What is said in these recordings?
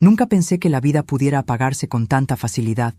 Nunca pensé que la vida pudiera apagarse con tanta facilidad.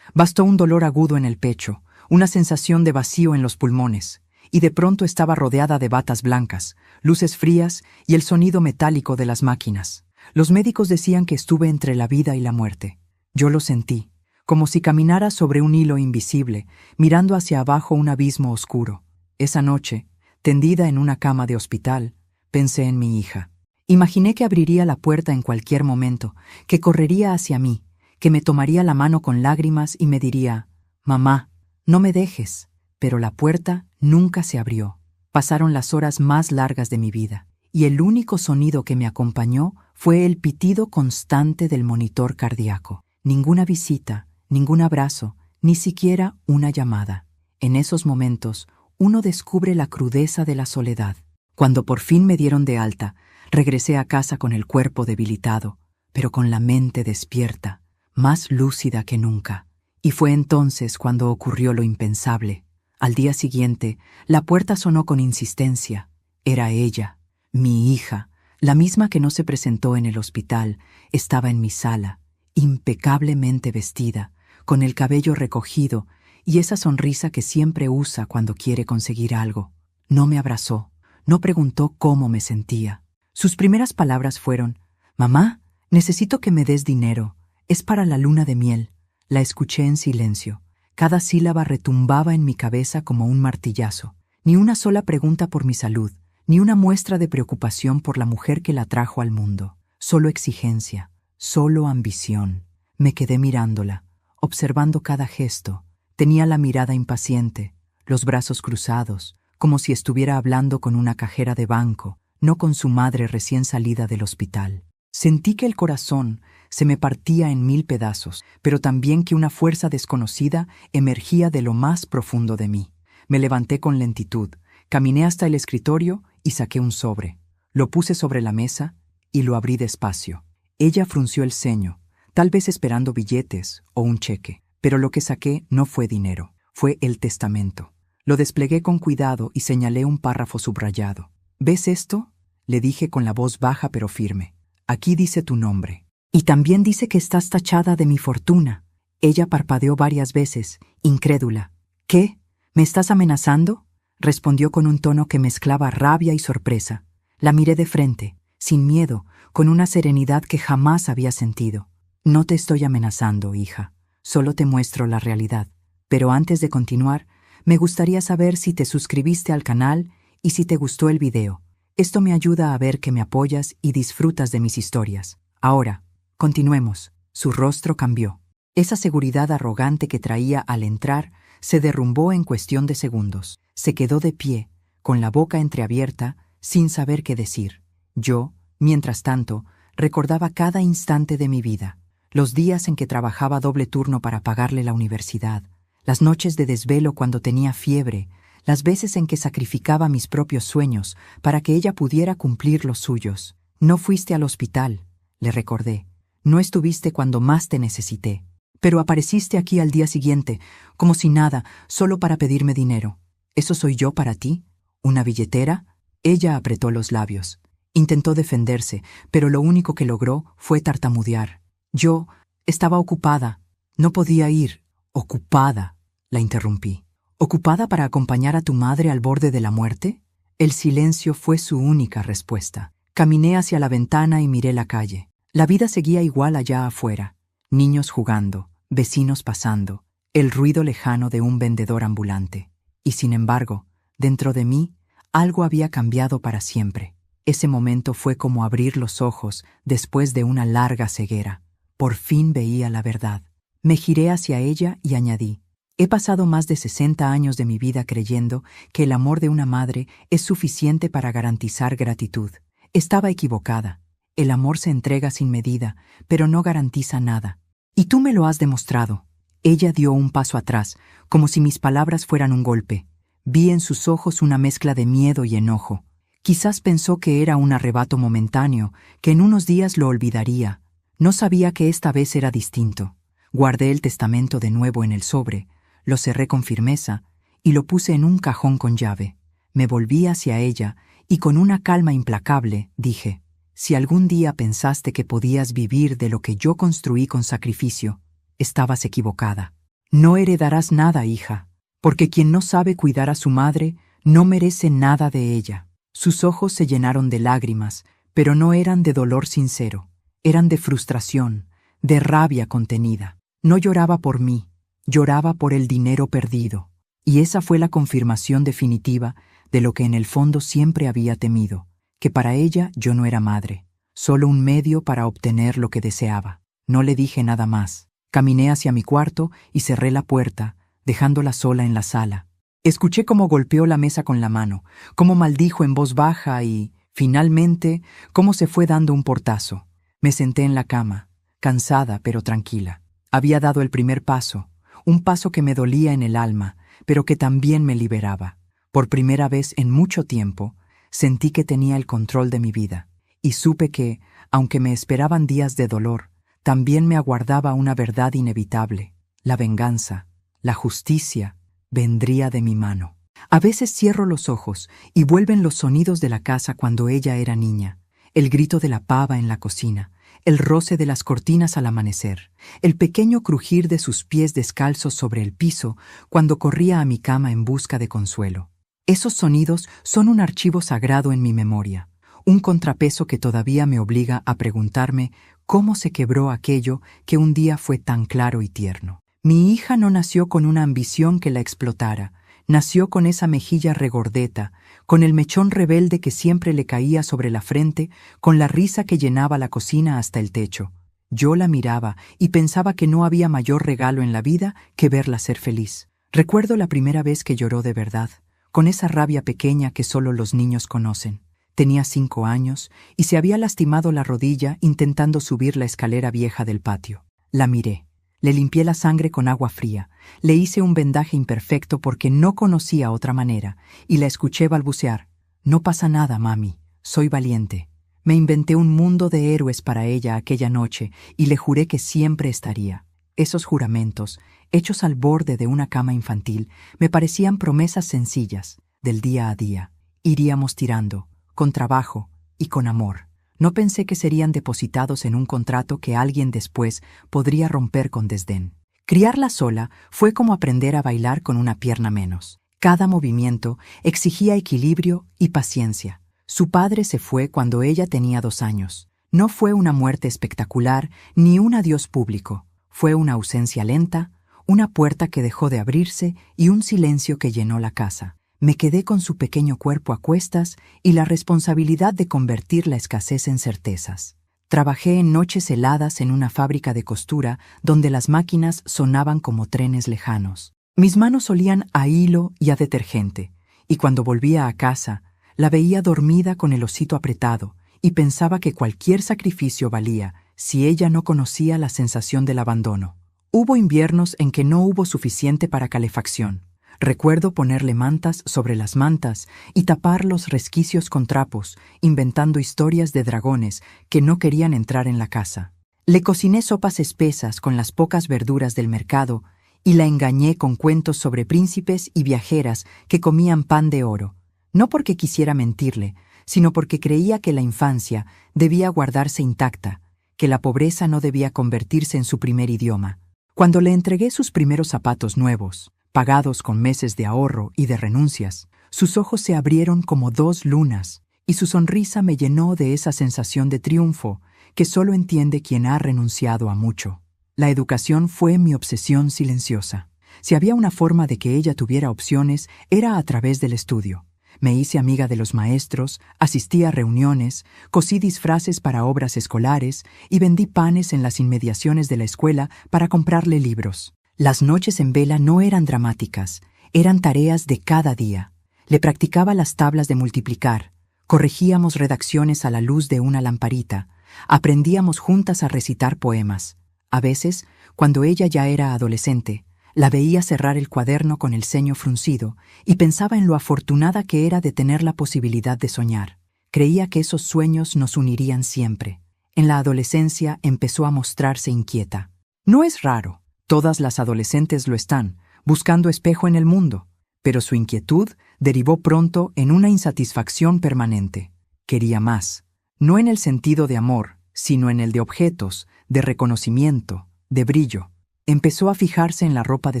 Bastó un dolor agudo en el pecho, una sensación de vacío en los pulmones, y de pronto estaba rodeada de batas blancas, luces frías y el sonido metálico de las máquinas. Los médicos decían que estuve entre la vida y la muerte. Yo lo sentí, como si caminara sobre un hilo invisible, mirando hacia abajo un abismo oscuro. Esa noche, tendida en una cama de hospital, pensé en mi hija. Imaginé que abriría la puerta en cualquier momento, que correría hacia mí, que me tomaría la mano con lágrimas y me diría: «Mamá, no me dejes». Pero la puerta nunca se abrió. Pasaron las horas más largas de mi vida, y el único sonido que me acompañó fue el pitido constante del monitor cardíaco. Ninguna visita, ningún abrazo, ni siquiera una llamada. En esos momentos, uno descubre la crudeza de la soledad. Cuando por fin me dieron de alta, regresé a casa con el cuerpo debilitado, pero con la mente despierta, más lúcida que nunca. Y fue entonces cuando ocurrió lo impensable. Al día siguiente, la puerta sonó con insistencia. Era ella, mi hija, la misma que no se presentó en el hospital. Estaba en mi sala, impecablemente vestida, con el cabello recogido y esa sonrisa que siempre usa cuando quiere conseguir algo. No me abrazó, no preguntó cómo me sentía. Sus primeras palabras fueron: «Mamá, necesito que me des dinero. Es para la luna de miel». La escuché en silencio. Cada sílaba retumbaba en mi cabeza como un martillazo. Ni una sola pregunta por mi salud, ni una muestra de preocupación por la mujer que la trajo al mundo. Solo exigencia, solo ambición. Me quedé mirándola, observando cada gesto. Tenía la mirada impaciente, los brazos cruzados, como si estuviera hablando con una cajera de banco, no con su madre recién salida del hospital. Sentí que el corazón se me partía en 1000 pedazos, pero también que una fuerza desconocida emergía de lo más profundo de mí. Me levanté con lentitud, caminé hasta el escritorio y saqué un sobre. Lo puse sobre la mesa y lo abrí despacio. Ella frunció el ceño, tal vez esperando billetes o un cheque, pero lo que saqué no fue dinero, fue el testamento. Lo desplegué con cuidado y señalé un párrafo subrayado. «¿Ves esto?», le dije con la voz baja pero firme. «Aquí dice tu nombre. Y también dice que estás tachada de mi fortuna». Ella parpadeó varias veces, incrédula. «¿Qué? ¿Me estás amenazando?», respondió con un tono que mezclaba rabia y sorpresa. La miré de frente, sin miedo, con una serenidad que jamás había sentido. «No te estoy amenazando, hija. Solo te muestro la realidad. Pero antes de continuar, me gustaría saber si te suscribiste al canal y si te gustó el video. Esto me ayuda a ver que me apoyas y disfrutas de mis historias. Ahora, continuemos». Su rostro cambió. Esa seguridad arrogante que traía al entrar se derrumbó en cuestión de segundos. Se quedó de pie, con la boca entreabierta, sin saber qué decir. Yo, mientras tanto, recordaba cada instante de mi vida. Los días en que trabajaba doble turno para pagarle la universidad, las noches de desvelo cuando tenía fiebre, las veces en que sacrificaba mis propios sueños para que ella pudiera cumplir los suyos. «No fuiste al hospital», le recordé. «No estuviste cuando más te necesité. Pero apareciste aquí al día siguiente, como si nada, solo para pedirme dinero. ¿Eso soy yo para ti? ¿Una billetera?». Ella apretó los labios. Intentó defenderse, pero lo único que logró fue tartamudear. «Yo estaba ocupada. No podía ir». «Ocupada», la interrumpí. «¿Ocupada para acompañar a tu madre al borde de la muerte?». El silencio fue su única respuesta. Caminé hacia la ventana y miré la calle. La vida seguía igual allá afuera. Niños jugando, vecinos pasando, el ruido lejano de un vendedor ambulante. Y sin embargo, dentro de mí, algo había cambiado para siempre. Ese momento fue como abrir los ojos después de una larga ceguera. Por fin veía la verdad. Me giré hacia ella y añadí: «He pasado más de 60 años de mi vida creyendo que el amor de una madre es suficiente para garantizar gratitud. Estaba equivocada. El amor se entrega sin medida, pero no garantiza nada. Y tú me lo has demostrado». Ella dio un paso atrás, como si mis palabras fueran un golpe. Vi en sus ojos una mezcla de miedo y enojo. Quizás pensó que era un arrebato momentáneo, que en unos días lo olvidaría. No sabía que esta vez era distinto. Guardé el testamento de nuevo en el sobre, lo cerré con firmeza y lo puse en un cajón con llave. Me volví hacia ella y con una calma implacable dije: Si algún día pensaste que podías vivir de lo que yo construí con sacrificio, estabas equivocada. No heredarás nada, hija, porque quien no sabe cuidar a su madre no merece nada de ella. Sus ojos se llenaron de lágrimas, pero no eran de dolor sincero, eran de frustración, de rabia contenida. No lloraba por mí, lloraba por el dinero perdido. Y esa fue la confirmación definitiva de lo que en el fondo siempre había temido, que para ella yo no era madre, solo un medio para obtener lo que deseaba. No le dije nada más. Caminé hacia mi cuarto y cerré la puerta, dejándola sola en la sala. Escuché cómo golpeó la mesa con la mano, cómo maldijo en voz baja y, finalmente, cómo se fue dando un portazo. Me senté en la cama, cansada pero tranquila. Había dado el primer paso, un paso que me dolía en el alma, pero que también me liberaba. Por primera vez en mucho tiempo, sentí que tenía el control de mi vida, y supe que, aunque me esperaban días de dolor, también me aguardaba una verdad inevitable. La venganza, la justicia, vendría de mi mano. A veces cierro los ojos y vuelven los sonidos de la casa cuando ella era niña, el grito de la pava en la cocina, el roce de las cortinas al amanecer, el pequeño crujir de sus pies descalzos sobre el piso cuando corría a mi cama en busca de consuelo. Esos sonidos son un archivo sagrado en mi memoria, un contrapeso que todavía me obliga a preguntarme cómo se quebró aquello que un día fue tan claro y tierno. Mi hija no nació con una ambición que la explotara, nació con esa mejilla regordeta, con el mechón rebelde que siempre le caía sobre la frente, con la risa que llenaba la cocina hasta el techo. Yo la miraba y pensaba que no había mayor regalo en la vida que verla ser feliz. Recuerdo la primera vez que lloró de verdad, con esa rabia pequeña que solo los niños conocen. Tenía 5 años y se había lastimado la rodilla intentando subir la escalera vieja del patio. La miré. Le limpié la sangre con agua fría, le hice un vendaje imperfecto porque no conocía otra manera, y la escuché balbucear: «No pasa nada, mami, soy valiente». Me inventé un mundo de héroes para ella aquella noche y le juré que siempre estaría. Esos juramentos, hechos al borde de una cama infantil, me parecían promesas sencillas, del día a día. Iríamos tirando, con trabajo y con amor. No pensé que serían depositados en un contrato que alguien después podría romper con desdén. Criarla sola fue como aprender a bailar con una pierna menos. Cada movimiento exigía equilibrio y paciencia. Su padre se fue cuando ella tenía 2 años. No fue una muerte espectacular ni un adiós público. Fue una ausencia lenta, una puerta que dejó de abrirse y un silencio que llenó la casa. Me quedé con su pequeño cuerpo a cuestas y la responsabilidad de convertir la escasez en certezas. Trabajé en noches heladas en una fábrica de costura donde las máquinas sonaban como trenes lejanos. Mis manos olían a hilo y a detergente, y cuando volvía a casa, la veía dormida con el hocito apretado y pensaba que cualquier sacrificio valía si ella no conocía la sensación del abandono. Hubo inviernos en que no hubo suficiente para calefacción. Recuerdo ponerle mantas sobre las mantas y tapar los resquicios con trapos, inventando historias de dragones que no querían entrar en la casa. Le cociné sopas espesas con las pocas verduras del mercado y la engañé con cuentos sobre príncipes y viajeras que comían pan de oro, no porque quisiera mentirle, sino porque creía que la infancia debía guardarse intacta, que la pobreza no debía convertirse en su primer idioma. Cuando le entregué sus primeros zapatos nuevos, pagados con meses de ahorro y de renuncias, sus ojos se abrieron como 2 lunas y su sonrisa me llenó de esa sensación de triunfo que solo entiende quien ha renunciado a mucho. La educación fue mi obsesión silenciosa. Si había una forma de que ella tuviera opciones, era a través del estudio. Me hice amiga de los maestros, asistí a reuniones, cosí disfraces para obras escolares y vendí panes en las inmediaciones de la escuela para comprarle libros. Las noches en vela no eran dramáticas, eran tareas de cada día. Le practicaba las tablas de multiplicar, corregíamos redacciones a la luz de una lamparita, aprendíamos juntas a recitar poemas. A veces, cuando ella ya era adolescente, la veía cerrar el cuaderno con el ceño fruncido y pensaba en lo afortunada que era de tener la posibilidad de soñar. Creía que esos sueños nos unirían siempre. En la adolescencia empezó a mostrarse inquieta. No es raro. Todas las adolescentes lo están, buscando espejo en el mundo, pero su inquietud derivó pronto en una insatisfacción permanente. Quería más. no en el sentido de amor, sino en el de objetos, de reconocimiento, de brillo. Empezó a fijarse en la ropa de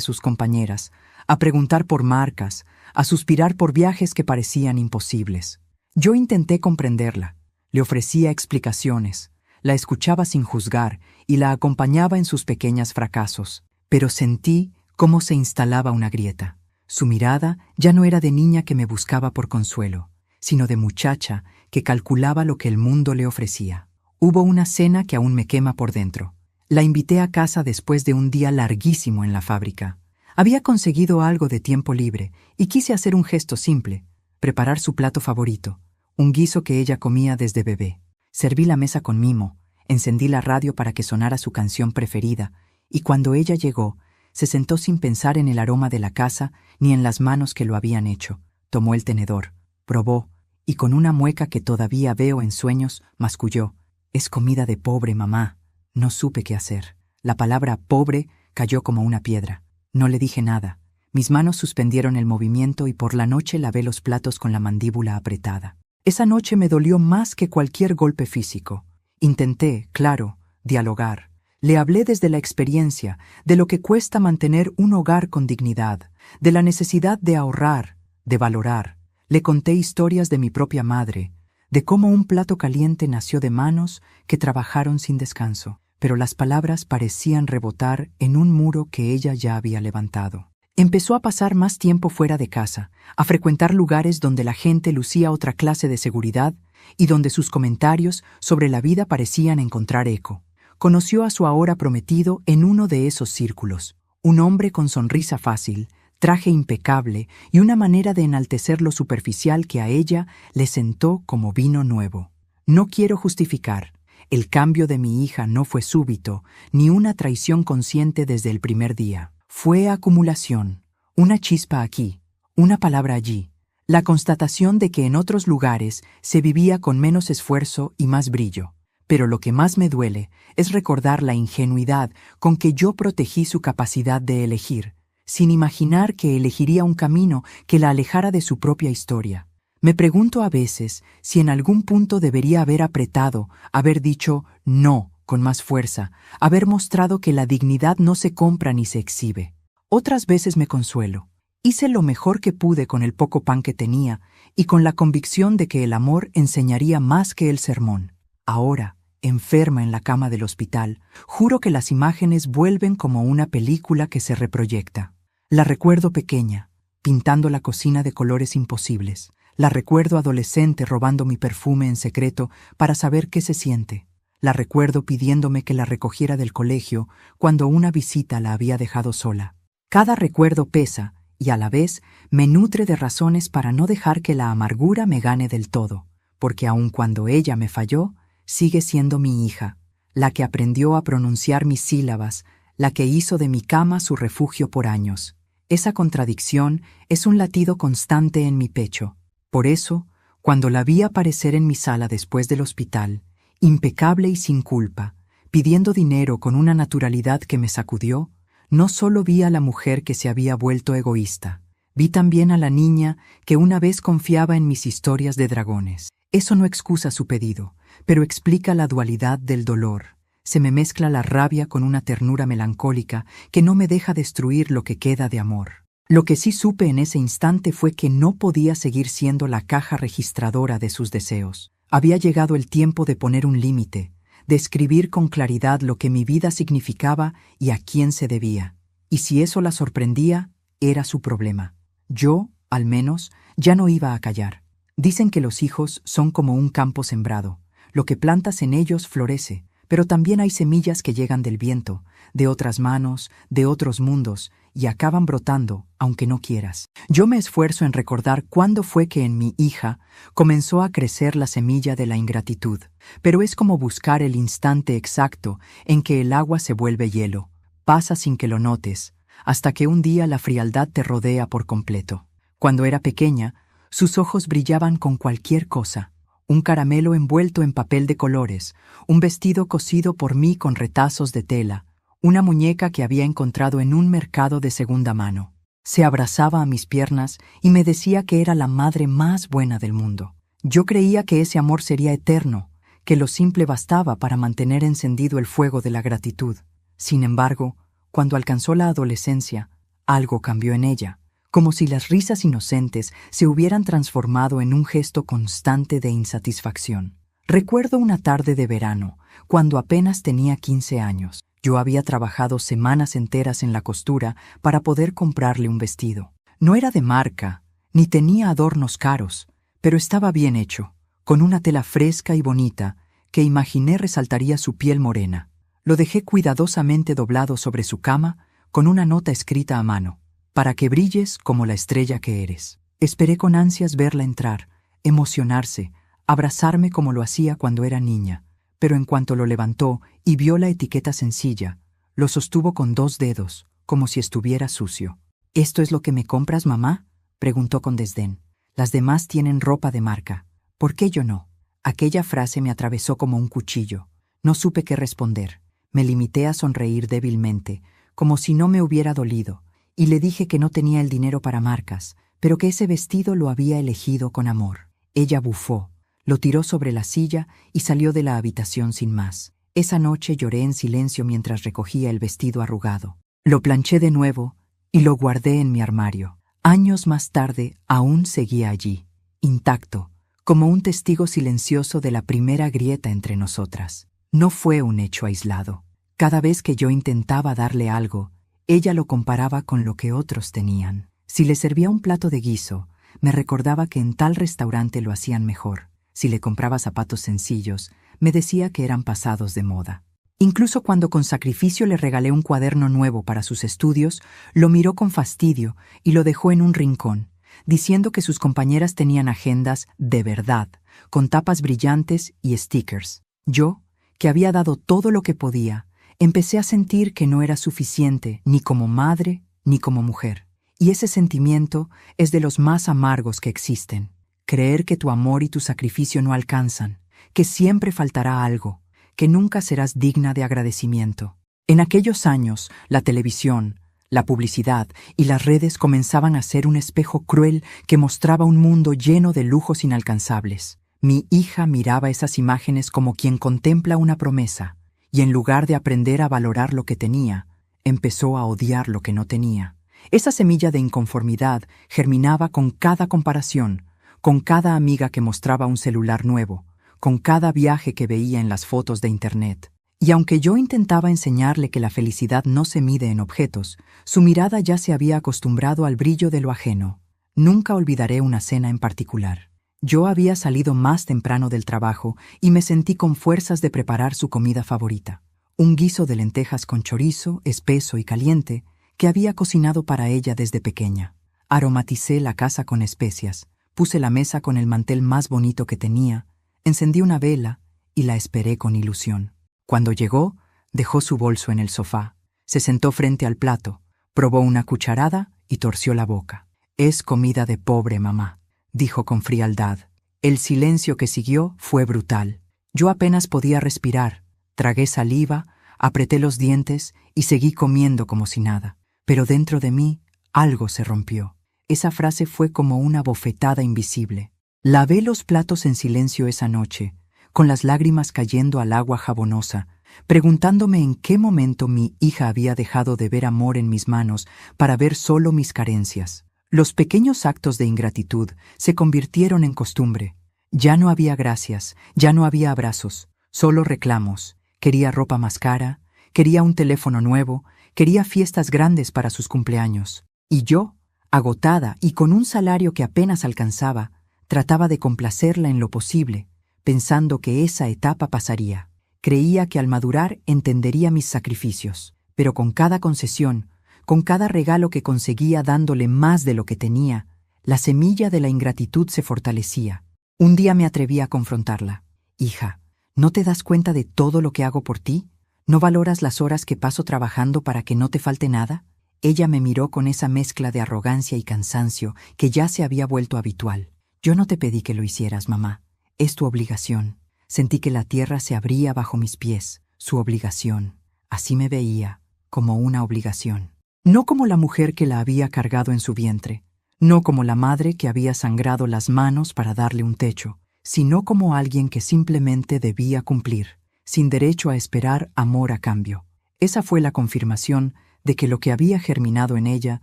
sus compañeras, a preguntar por marcas, a suspirar por viajes que parecían imposibles. Yo intenté comprenderla, le ofrecía explicaciones, la escuchaba sin juzgar y la acompañaba en sus pequeños fracasos, pero sentí cómo se instalaba una grieta. Su mirada ya no era de niña que me buscaba por consuelo, sino de muchacha que calculaba lo que el mundo le ofrecía. Hubo una cena que aún me quema por dentro. La invité a casa después de un día larguísimo en la fábrica. Había conseguido algo de tiempo libre y quise hacer un gesto simple, preparar su plato favorito, un guiso que ella comía desde bebé. Serví la mesa con mimo, encendí la radio para que sonara su canción preferida, y cuando ella llegó, se sentó sin pensar en el aroma de la casa ni en las manos que lo habían hecho. Tomó el tenedor, probó, y con una mueca que todavía veo en sueños, masculló: «Es comida de pobre, mamá». No supe qué hacer. La palabra pobre cayó como una piedra. No le dije nada. Mis manos suspendieron el movimiento y por la noche lavé los platos con la mandíbula apretada. Esa noche me dolió más que cualquier golpe físico. Intenté, claro, dialogar. Le hablé desde la experiencia, de lo que cuesta mantener un hogar con dignidad, de la necesidad de ahorrar, de valorar. Le conté historias de mi propia madre, de cómo un plato caliente nació de manos que trabajaron sin descanso, pero las palabras parecían rebotar en un muro que ella ya había levantado. Empezó a pasar más tiempo fuera de casa, a frecuentar lugares donde la gente lucía otra clase de seguridad y donde sus comentarios sobre la vida parecían encontrar eco. Conoció a su ahora prometido en uno de esos círculos, un hombre con sonrisa fácil, traje impecable y una manera de enaltecer lo superficial que a ella le sentó como vino nuevo. No quiero justificar. El cambio de mi hija no fue súbito, ni una traición consciente desde el primer día. Fue acumulación, una chispa aquí, una palabra allí, la constatación de que en otros lugares se vivía con menos esfuerzo y más brillo. Pero lo que más me duele es recordar la ingenuidad con que yo protegí su capacidad de elegir, sin imaginar que elegiría un camino que la alejara de su propia historia. Me pregunto a veces si en algún punto debería haber apretado, haber dicho no con más fuerza, haber mostrado que la dignidad no se compra ni se exhibe. Otras veces me consuelo. Hice lo mejor que pude con el poco pan que tenía y con la convicción de que el amor enseñaría más que el sermón. Ahora, enferma en la cama del hospital, juro que las imágenes vuelven como una película que se reproyecta. La recuerdo pequeña, pintando la cocina de colores imposibles. La recuerdo adolescente robando mi perfume en secreto para saber qué se siente. La recuerdo pidiéndome que la recogiera del colegio cuando una visita la había dejado sola. Cada recuerdo pesa y a la vez me nutre de razones para no dejar que la amargura me gane del todo, porque aun cuando ella me falló, sigue siendo mi hija, la que aprendió a pronunciar mis sílabas, la que hizo de mi cama su refugio por años. Esa contradicción es un latido constante en mi pecho. Por eso, cuando la vi aparecer en mi sala después del hospital, impecable y sin culpa, pidiendo dinero con una naturalidad que me sacudió, no solo vi a la mujer que se había vuelto egoísta, vi también a la niña que una vez confiaba en mis historias de dragones. Eso no excusa su pedido, pero explica la dualidad del dolor. Se me mezcla la rabia con una ternura melancólica que no me deja destruir lo que queda de amor. Lo que sí supe en ese instante fue que no podía seguir siendo la caja registradora de sus deseos. Había llegado el tiempo de poner un límite, de escribir con claridad lo que mi vida significaba y a quién se debía. Y si eso la sorprendía, era su problema. Yo, al menos, ya no iba a callar. Dicen que los hijos son como un campo sembrado. Lo que plantas en ellos florece, pero también hay semillas que llegan del viento, de otras manos, de otros mundos, y acaban brotando, aunque no quieras. Yo me esfuerzo en recordar cuándo fue que en mi hija comenzó a crecer la semilla de la ingratitud, pero es como buscar el instante exacto en que el agua se vuelve hielo. Pasa sin que lo notes, hasta que un día la frialdad te rodea por completo. Cuando era pequeña, sus ojos brillaban con cualquier cosa. Un caramelo envuelto en papel de colores, un vestido cosido por mí con retazos de tela, una muñeca que había encontrado en un mercado de segunda mano. Se abrazaba a mis piernas y me decía que era la madre más buena del mundo. Yo creía que ese amor sería eterno, que lo simple bastaba para mantener encendido el fuego de la gratitud. Sin embargo, cuando alcanzó la adolescencia, algo cambió en ella, como si las risas inocentes se hubieran transformado en un gesto constante de insatisfacción. Recuerdo una tarde de verano, cuando apenas tenía 15 años. Yo había trabajado semanas enteras en la costura para poder comprarle un vestido. No era de marca, ni tenía adornos caros, pero estaba bien hecho, con una tela fresca y bonita que imaginé resaltaría su piel morena. Lo dejé cuidadosamente doblado sobre su cama, con una nota escrita a mano: para que brilles como la estrella que eres. Esperé con ansias verla entrar, emocionarse, abrazarme como lo hacía cuando era niña, pero en cuanto lo levantó y vio la etiqueta sencilla, lo sostuvo con 2 dedos, como si estuviera sucio. ¿Esto es lo que me compras, mamá?, preguntó con desdén. Las demás tienen ropa de marca. ¿Por qué yo no? Aquella frase me atravesó como un cuchillo. No supe qué responder. Me limité a sonreír débilmente, como si no me hubiera dolido, y le dije que no tenía el dinero para marcas, pero que ese vestido lo había elegido con amor. Ella bufó, lo tiró sobre la silla y salió de la habitación sin más. Esa noche lloré en silencio mientras recogía el vestido arrugado. Lo planché de nuevo y lo guardé en mi armario. Años más tarde aún seguía allí, intacto, como un testigo silencioso de la primera grieta entre nosotras. No fue un hecho aislado. Cada vez que yo intentaba darle algo, ella lo comparaba con lo que otros tenían. Si le servía un plato de guiso, me recordaba que en tal restaurante lo hacían mejor. Si le compraba zapatos sencillos, me decía que eran pasados de moda. Incluso cuando con sacrificio le regalé un cuaderno nuevo para sus estudios, lo miró con fastidio y lo dejó en un rincón, diciendo que sus compañeras tenían agendas de verdad, con tapas brillantes y stickers. Yo, que había dado todo lo que podía, empecé a sentir que no era suficiente ni como madre ni como mujer. Y ese sentimiento es de los más amargos que existen. Creer que tu amor y tu sacrificio no alcanzan, que siempre faltará algo, que nunca serás digna de agradecimiento. En aquellos años, la televisión, la publicidad y las redes comenzaban a ser un espejo cruel que mostraba un mundo lleno de lujos inalcanzables. Mi hija miraba esas imágenes como quien contempla una promesa, y en lugar de aprender a valorar lo que tenía, empezó a odiar lo que no tenía. Esa semilla de inconformidad germinaba con cada comparación, con cada amiga que mostraba un celular nuevo, con cada viaje que veía en las fotos de internet. Y aunque yo intentaba enseñarle que la felicidad no se mide en objetos, su mirada ya se había acostumbrado al brillo de lo ajeno. Nunca olvidaré una cena en particular. Yo había salido más temprano del trabajo y me sentí con fuerzas de preparar su comida favorita. Un guiso de lentejas con chorizo, espeso y caliente, que había cocinado para ella desde pequeña. Aromaticé la casa con especias, puse la mesa con el mantel más bonito que tenía, encendí una vela y la esperé con ilusión. Cuando llegó, dejó su bolso en el sofá, se sentó frente al plato, probó una cucharada y torció la boca. «Es comida de pobre, mamá», dijo con frialdad. El silencio que siguió fue brutal. Yo apenas podía respirar, tragué saliva, apreté los dientes y seguí comiendo como si nada. Pero dentro de mí algo se rompió. Esa frase fue como una bofetada invisible. Lavé los platos en silencio esa noche, con las lágrimas cayendo al agua jabonosa, preguntándome en qué momento mi hija había dejado de ver amor en mis manos para ver solo mis carencias. Los pequeños actos de ingratitud se convirtieron en costumbre. Ya no había gracias, ya no había abrazos, solo reclamos. Quería ropa más cara, quería un teléfono nuevo, quería fiestas grandes para sus cumpleaños. Y yo, agotada y con un salario que apenas alcanzaba, trataba de complacerla en lo posible, pensando que esa etapa pasaría. Creía que al madurar entendería mis sacrificios, pero con cada concesión, con cada regalo que conseguía dándole más de lo que tenía, la semilla de la ingratitud se fortalecía. Un día me atreví a confrontarla. «Hija, ¿no te das cuenta de todo lo que hago por ti? ¿No valoras las horas que paso trabajando para que no te falte nada?» Ella me miró con esa mezcla de arrogancia y cansancio que ya se había vuelto habitual. «Yo no te pedí que lo hicieras, mamá. Es tu obligación». Sentí que la tierra se abría bajo mis pies. Su obligación. Así me veía, como una obligación. No como la mujer que la había cargado en su vientre, no como la madre que había sangrado las manos para darle un techo, sino como alguien que simplemente debía cumplir, sin derecho a esperar amor a cambio. Esa fue la confirmación de que lo que había germinado en ella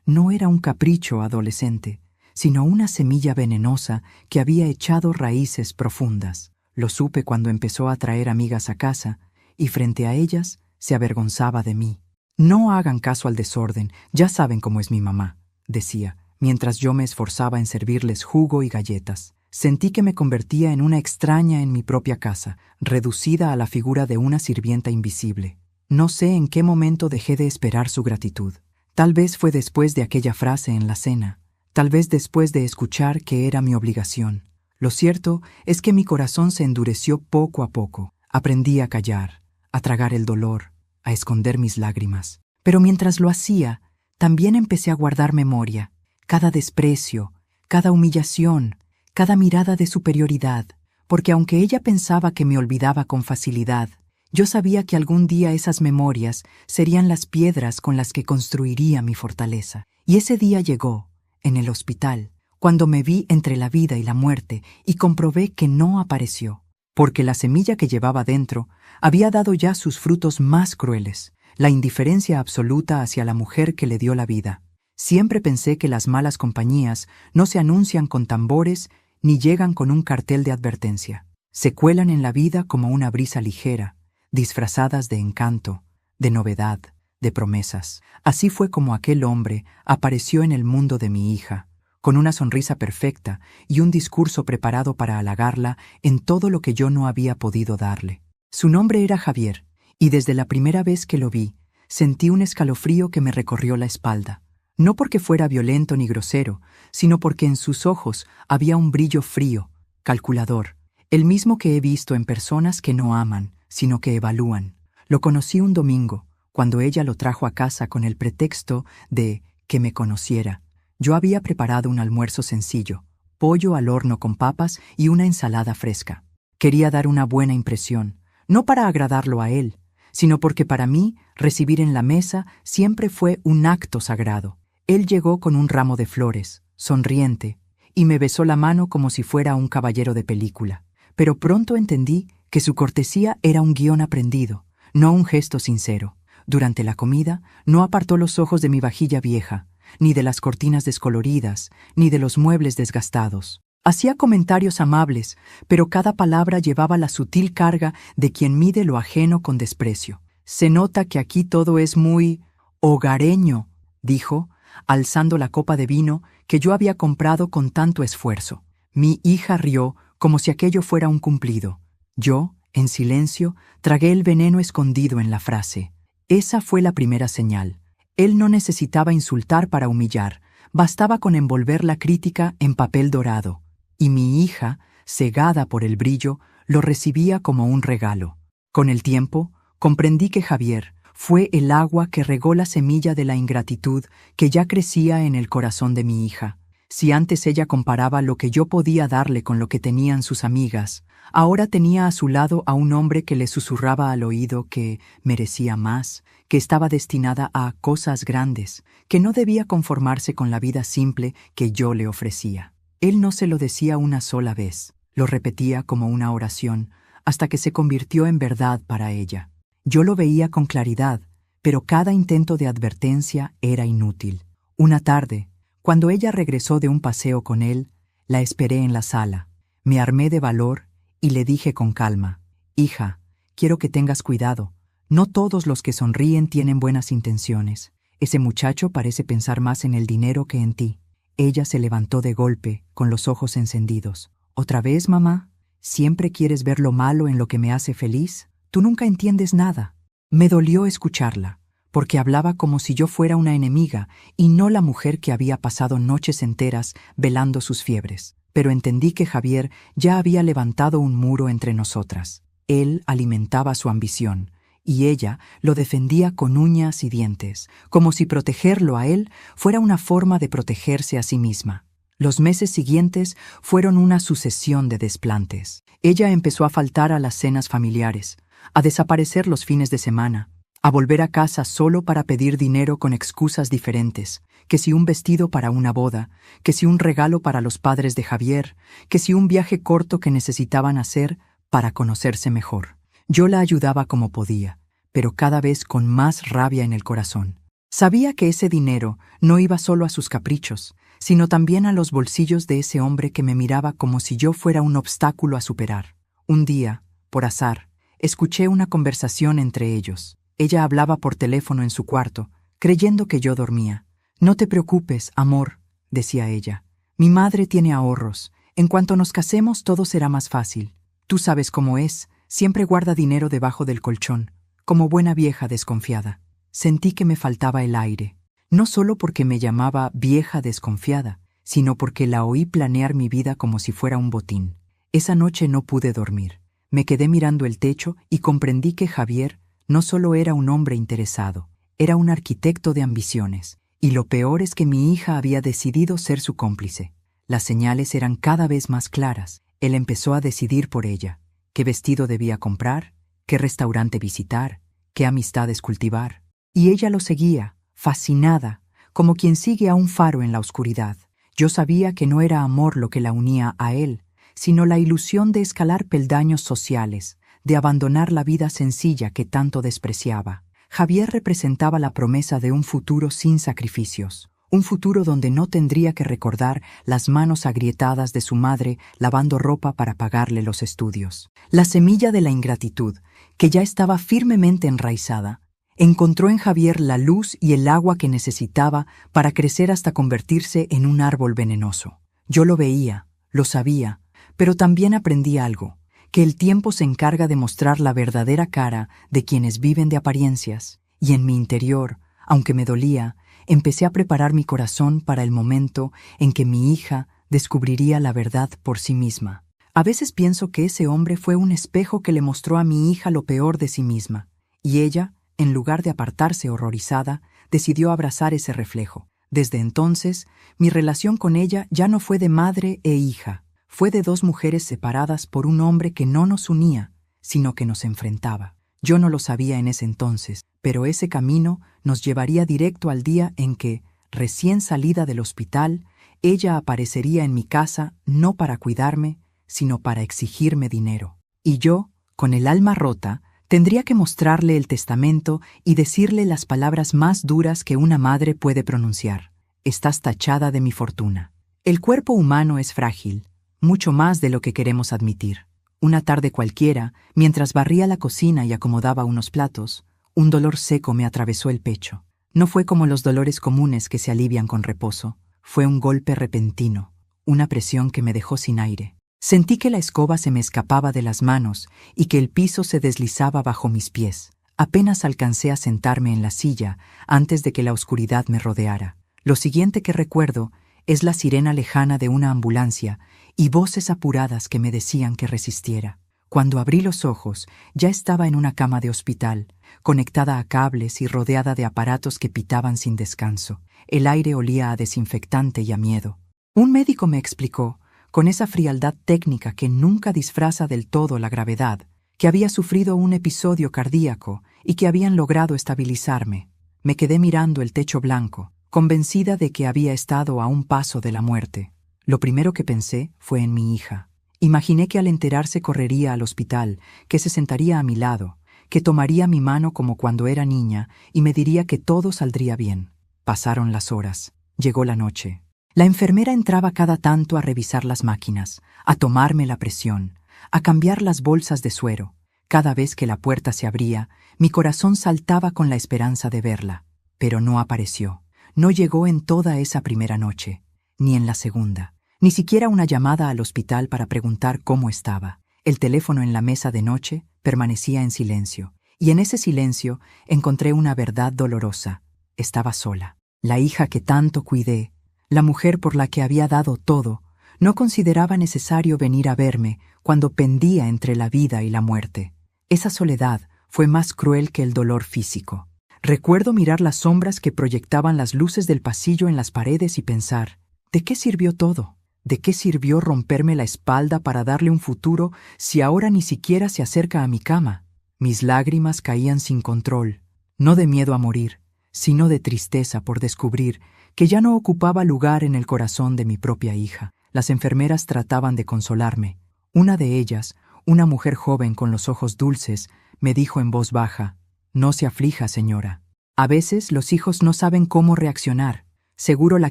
no era un capricho adolescente, sino una semilla venenosa que había echado raíces profundas. Lo supe cuando empezó a traer amigas a casa, y frente a ellas se avergonzaba de mí. «No hagan caso al desorden, ya saben cómo es mi mamá», decía, mientras yo me esforzaba en servirles jugo y galletas. Sentí que me convertía en una extraña en mi propia casa, reducida a la figura de una sirvienta invisible. No sé en qué momento dejé de esperar su gratitud. Tal vez fue después de aquella frase en la cena, tal vez después de escuchar que era mi obligación. Lo cierto es que mi corazón se endureció poco a poco. Aprendí a callar, a tragar el dolor, a esconder mis lágrimas. Pero mientras lo hacía, también empecé a guardar memoria. Cada desprecio, cada humillación, cada mirada de superioridad, porque aunque ella pensaba que me olvidaba con facilidad, yo sabía que algún día esas memorias serían las piedras con las que construiría mi fortaleza. Y ese día llegó, en el hospital, cuando me vi entre la vida y la muerte y comprobé que no apareció, porque la semilla que llevaba dentro había dado ya sus frutos más crueles, la indiferencia absoluta hacia la mujer que le dio la vida. Siempre pensé que las malas compañías no se anuncian con tambores ni llegan con un cartel de advertencia. Se cuelan en la vida como una brisa ligera, disfrazadas de encanto, de novedad, de promesas. Así fue como aquel hombre apareció en el mundo de mi hija, con una sonrisa perfecta y un discurso preparado para halagarla en todo lo que yo no había podido darle. Su nombre era Javier, y desde la primera vez que lo vi, sentí un escalofrío que me recorrió la espalda. No porque fuera violento ni grosero, sino porque en sus ojos había un brillo frío, calculador, el mismo que he visto en personas que no aman, sino que evalúan. Lo conocí un domingo, cuando ella lo trajo a casa con el pretexto de que me conociera. Yo había preparado un almuerzo sencillo, pollo al horno con papas y una ensalada fresca. Quería dar una buena impresión, no para agradarlo a él, sino porque para mí recibir en la mesa siempre fue un acto sagrado. Él llegó con un ramo de flores, sonriente, y me besó la mano como si fuera un caballero de película. Pero pronto entendí que su cortesía era un guión aprendido, no un gesto sincero. Durante la comida no apartó los ojos de mi vajilla vieja, ni de las cortinas descoloridas, ni de los muebles desgastados. Hacía comentarios amables, pero cada palabra llevaba la sutil carga de quien mide lo ajeno con desprecio. «Se nota que aquí todo es muy hogareño», dijo, alzando la copa de vino que yo había comprado con tanto esfuerzo. Mi hija rió como si aquello fuera un cumplido. Yo, en silencio, tragué el veneno escondido en la frase. Esa fue la primera señal. Él no necesitaba insultar para humillar, bastaba con envolver la crítica en papel dorado. Y mi hija, cegada por el brillo, lo recibía como un regalo. Con el tiempo, comprendí que Javier fue el agua que regó la semilla de la ingratitud que ya crecía en el corazón de mi hija. Si antes ella comparaba lo que yo podía darle con lo que tenían sus amigas, ahora tenía a su lado a un hombre que le susurraba al oído que merecía más, que estaba destinada a cosas grandes, que no debía conformarse con la vida simple que yo le ofrecía. Él no se lo decía una sola vez, lo repetía como una oración, hasta que se convirtió en verdad para ella. Yo lo veía con claridad, pero cada intento de advertencia era inútil. Una tarde, cuando ella regresó de un paseo con él, la esperé en la sala. Me armé de valor y le dije con calma: «Hija, quiero que tengas cuidado. No todos los que sonríen tienen buenas intenciones. Ese muchacho parece pensar más en el dinero que en ti». Ella se levantó de golpe, con los ojos encendidos. «¿Otra vez, mamá? ¿Siempre quieres ver lo malo en lo que me hace feliz? Tú nunca entiendes nada». Me dolió escucharla, porque hablaba como si yo fuera una enemiga y no la mujer que había pasado noches enteras velando sus fiebres. Pero entendí que Javier ya había levantado un muro entre nosotras. Él alimentaba su ambición, y ella lo defendía con uñas y dientes, como si protegerlo a él fuera una forma de protegerse a sí misma. Los meses siguientes fueron una sucesión de desplantes. Ella empezó a faltar a las cenas familiares, a desaparecer los fines de semana, a volver a casa solo para pedir dinero con excusas diferentes, que si un vestido para una boda, que si un regalo para los padres de Javier, que si un viaje corto que necesitaban hacer para conocerse mejor. Yo la ayudaba como podía, pero cada vez con más rabia en el corazón. Sabía que ese dinero no iba solo a sus caprichos, sino también a los bolsillos de ese hombre que me miraba como si yo fuera un obstáculo a superar. Un día, por azar, escuché una conversación entre ellos. Ella hablaba por teléfono en su cuarto, creyendo que yo dormía. «No te preocupes, amor», decía ella. «Mi madre tiene ahorros. En cuanto nos casemos todo será más fácil. Tú sabes cómo es, siempre guarda dinero debajo del colchón, como buena vieja desconfiada». Sentí que me faltaba el aire, no solo porque me llamaba vieja desconfiada, sino porque la oí planear mi vida como si fuera un botín. Esa noche no pude dormir. Me quedé mirando el techo y comprendí que Javier no solo era un hombre interesado, era un arquitecto de ambiciones, y lo peor es que mi hija había decidido ser su cómplice. Las señales eran cada vez más claras. Él empezó a decidir por ella, qué vestido debía comprar, qué restaurante visitar, qué amistades cultivar. Y ella lo seguía, fascinada, como quien sigue a un faro en la oscuridad. Yo sabía que no era amor lo que la unía a él, sino la ilusión de escalar peldaños sociales, de abandonar la vida sencilla que tanto despreciaba. Javier representaba la promesa de un futuro sin sacrificios, un futuro donde no tendría que recordar las manos agrietadas de su madre lavando ropa para pagarle los estudios. La semilla de la ingratitud, que ya estaba firmemente enraizada, encontró en Javier la luz y el agua que necesitaba para crecer hasta convertirse en un árbol venenoso. Yo lo veía, lo sabía, pero también aprendí algo, que el tiempo se encarga de mostrar la verdadera cara de quienes viven de apariencias, y en mi interior, aunque me dolía, empecé a preparar mi corazón para el momento en que mi hija descubriría la verdad por sí misma. A veces pienso que ese hombre fue un espejo que le mostró a mi hija lo peor de sí misma, y ella, en lugar de apartarse horrorizada, decidió abrazar ese reflejo. Desde entonces, mi relación con ella ya no fue de madre e hija, fue de dos mujeres separadas por un hombre que no nos unía, sino que nos enfrentaba. Yo no lo sabía en ese entonces, pero ese camino nos llevaría directo al día en que, recién salida del hospital, ella aparecería en mi casa no para cuidarme, sino para exigirme dinero. Y yo, con el alma rota, tendría que mostrarle el testamento y decirle las palabras más duras que una madre puede pronunciar. Estás tachada de mi fortuna. El cuerpo humano es frágil, mucho más de lo que queremos admitir. Una tarde cualquiera, mientras barría la cocina y acomodaba unos platos, un dolor seco me atravesó el pecho. No fue como los dolores comunes que se alivian con reposo. Fue un golpe repentino, una presión que me dejó sin aire. Sentí que la escoba se me escapaba de las manos y que el piso se deslizaba bajo mis pies. Apenas alcancé a sentarme en la silla antes de que la oscuridad me rodeara. Lo siguiente que recuerdo es la sirena lejana de una ambulancia y voces apuradas que me decían que resistiera. Cuando abrí los ojos, ya estaba en una cama de hospital, conectada a cables y rodeada de aparatos que pitaban sin descanso. El aire olía a desinfectante y a miedo. Un médico me explicó, con esa frialdad técnica que nunca disfraza del todo la gravedad, que había sufrido un episodio cardíaco y que habían logrado estabilizarme. Me quedé mirando el techo blanco, convencida de que había estado a un paso de la muerte. Lo primero que pensé fue en mi hija. Imaginé que al enterarse correría al hospital, que se sentaría a mi lado, que tomaría mi mano como cuando era niña y me diría que todo saldría bien. Pasaron las horas. Llegó la noche. La enfermera entraba cada tanto a revisar las máquinas, a tomarme la presión, a cambiar las bolsas de suero. Cada vez que la puerta se abría, mi corazón saltaba con la esperanza de verla. Pero no apareció. No llegó en toda esa primera noche, ni en la segunda. Ni siquiera una llamada al hospital para preguntar cómo estaba. El teléfono en la mesa de noche permanecía en silencio, y en ese silencio encontré una verdad dolorosa. Estaba sola. La hija que tanto cuidé, la mujer por la que había dado todo, no consideraba necesario venir a verme cuando pendía entre la vida y la muerte. Esa soledad fue más cruel que el dolor físico. Recuerdo mirar las sombras que proyectaban las luces del pasillo en las paredes y pensar, ¿de qué sirvió todo? ¿De qué sirvió romperme la espalda para darle un futuro si ahora ni siquiera se acerca a mi cama? Mis lágrimas caían sin control. no de miedo a morir, sino de tristeza por descubrir que ya no ocupaba lugar en el corazón de mi propia hija. Las enfermeras trataban de consolarme. Una de ellas, una mujer joven con los ojos dulces, me dijo en voz baja: «No se aflija, señora. A veces los hijos no saben cómo reaccionar. Seguro la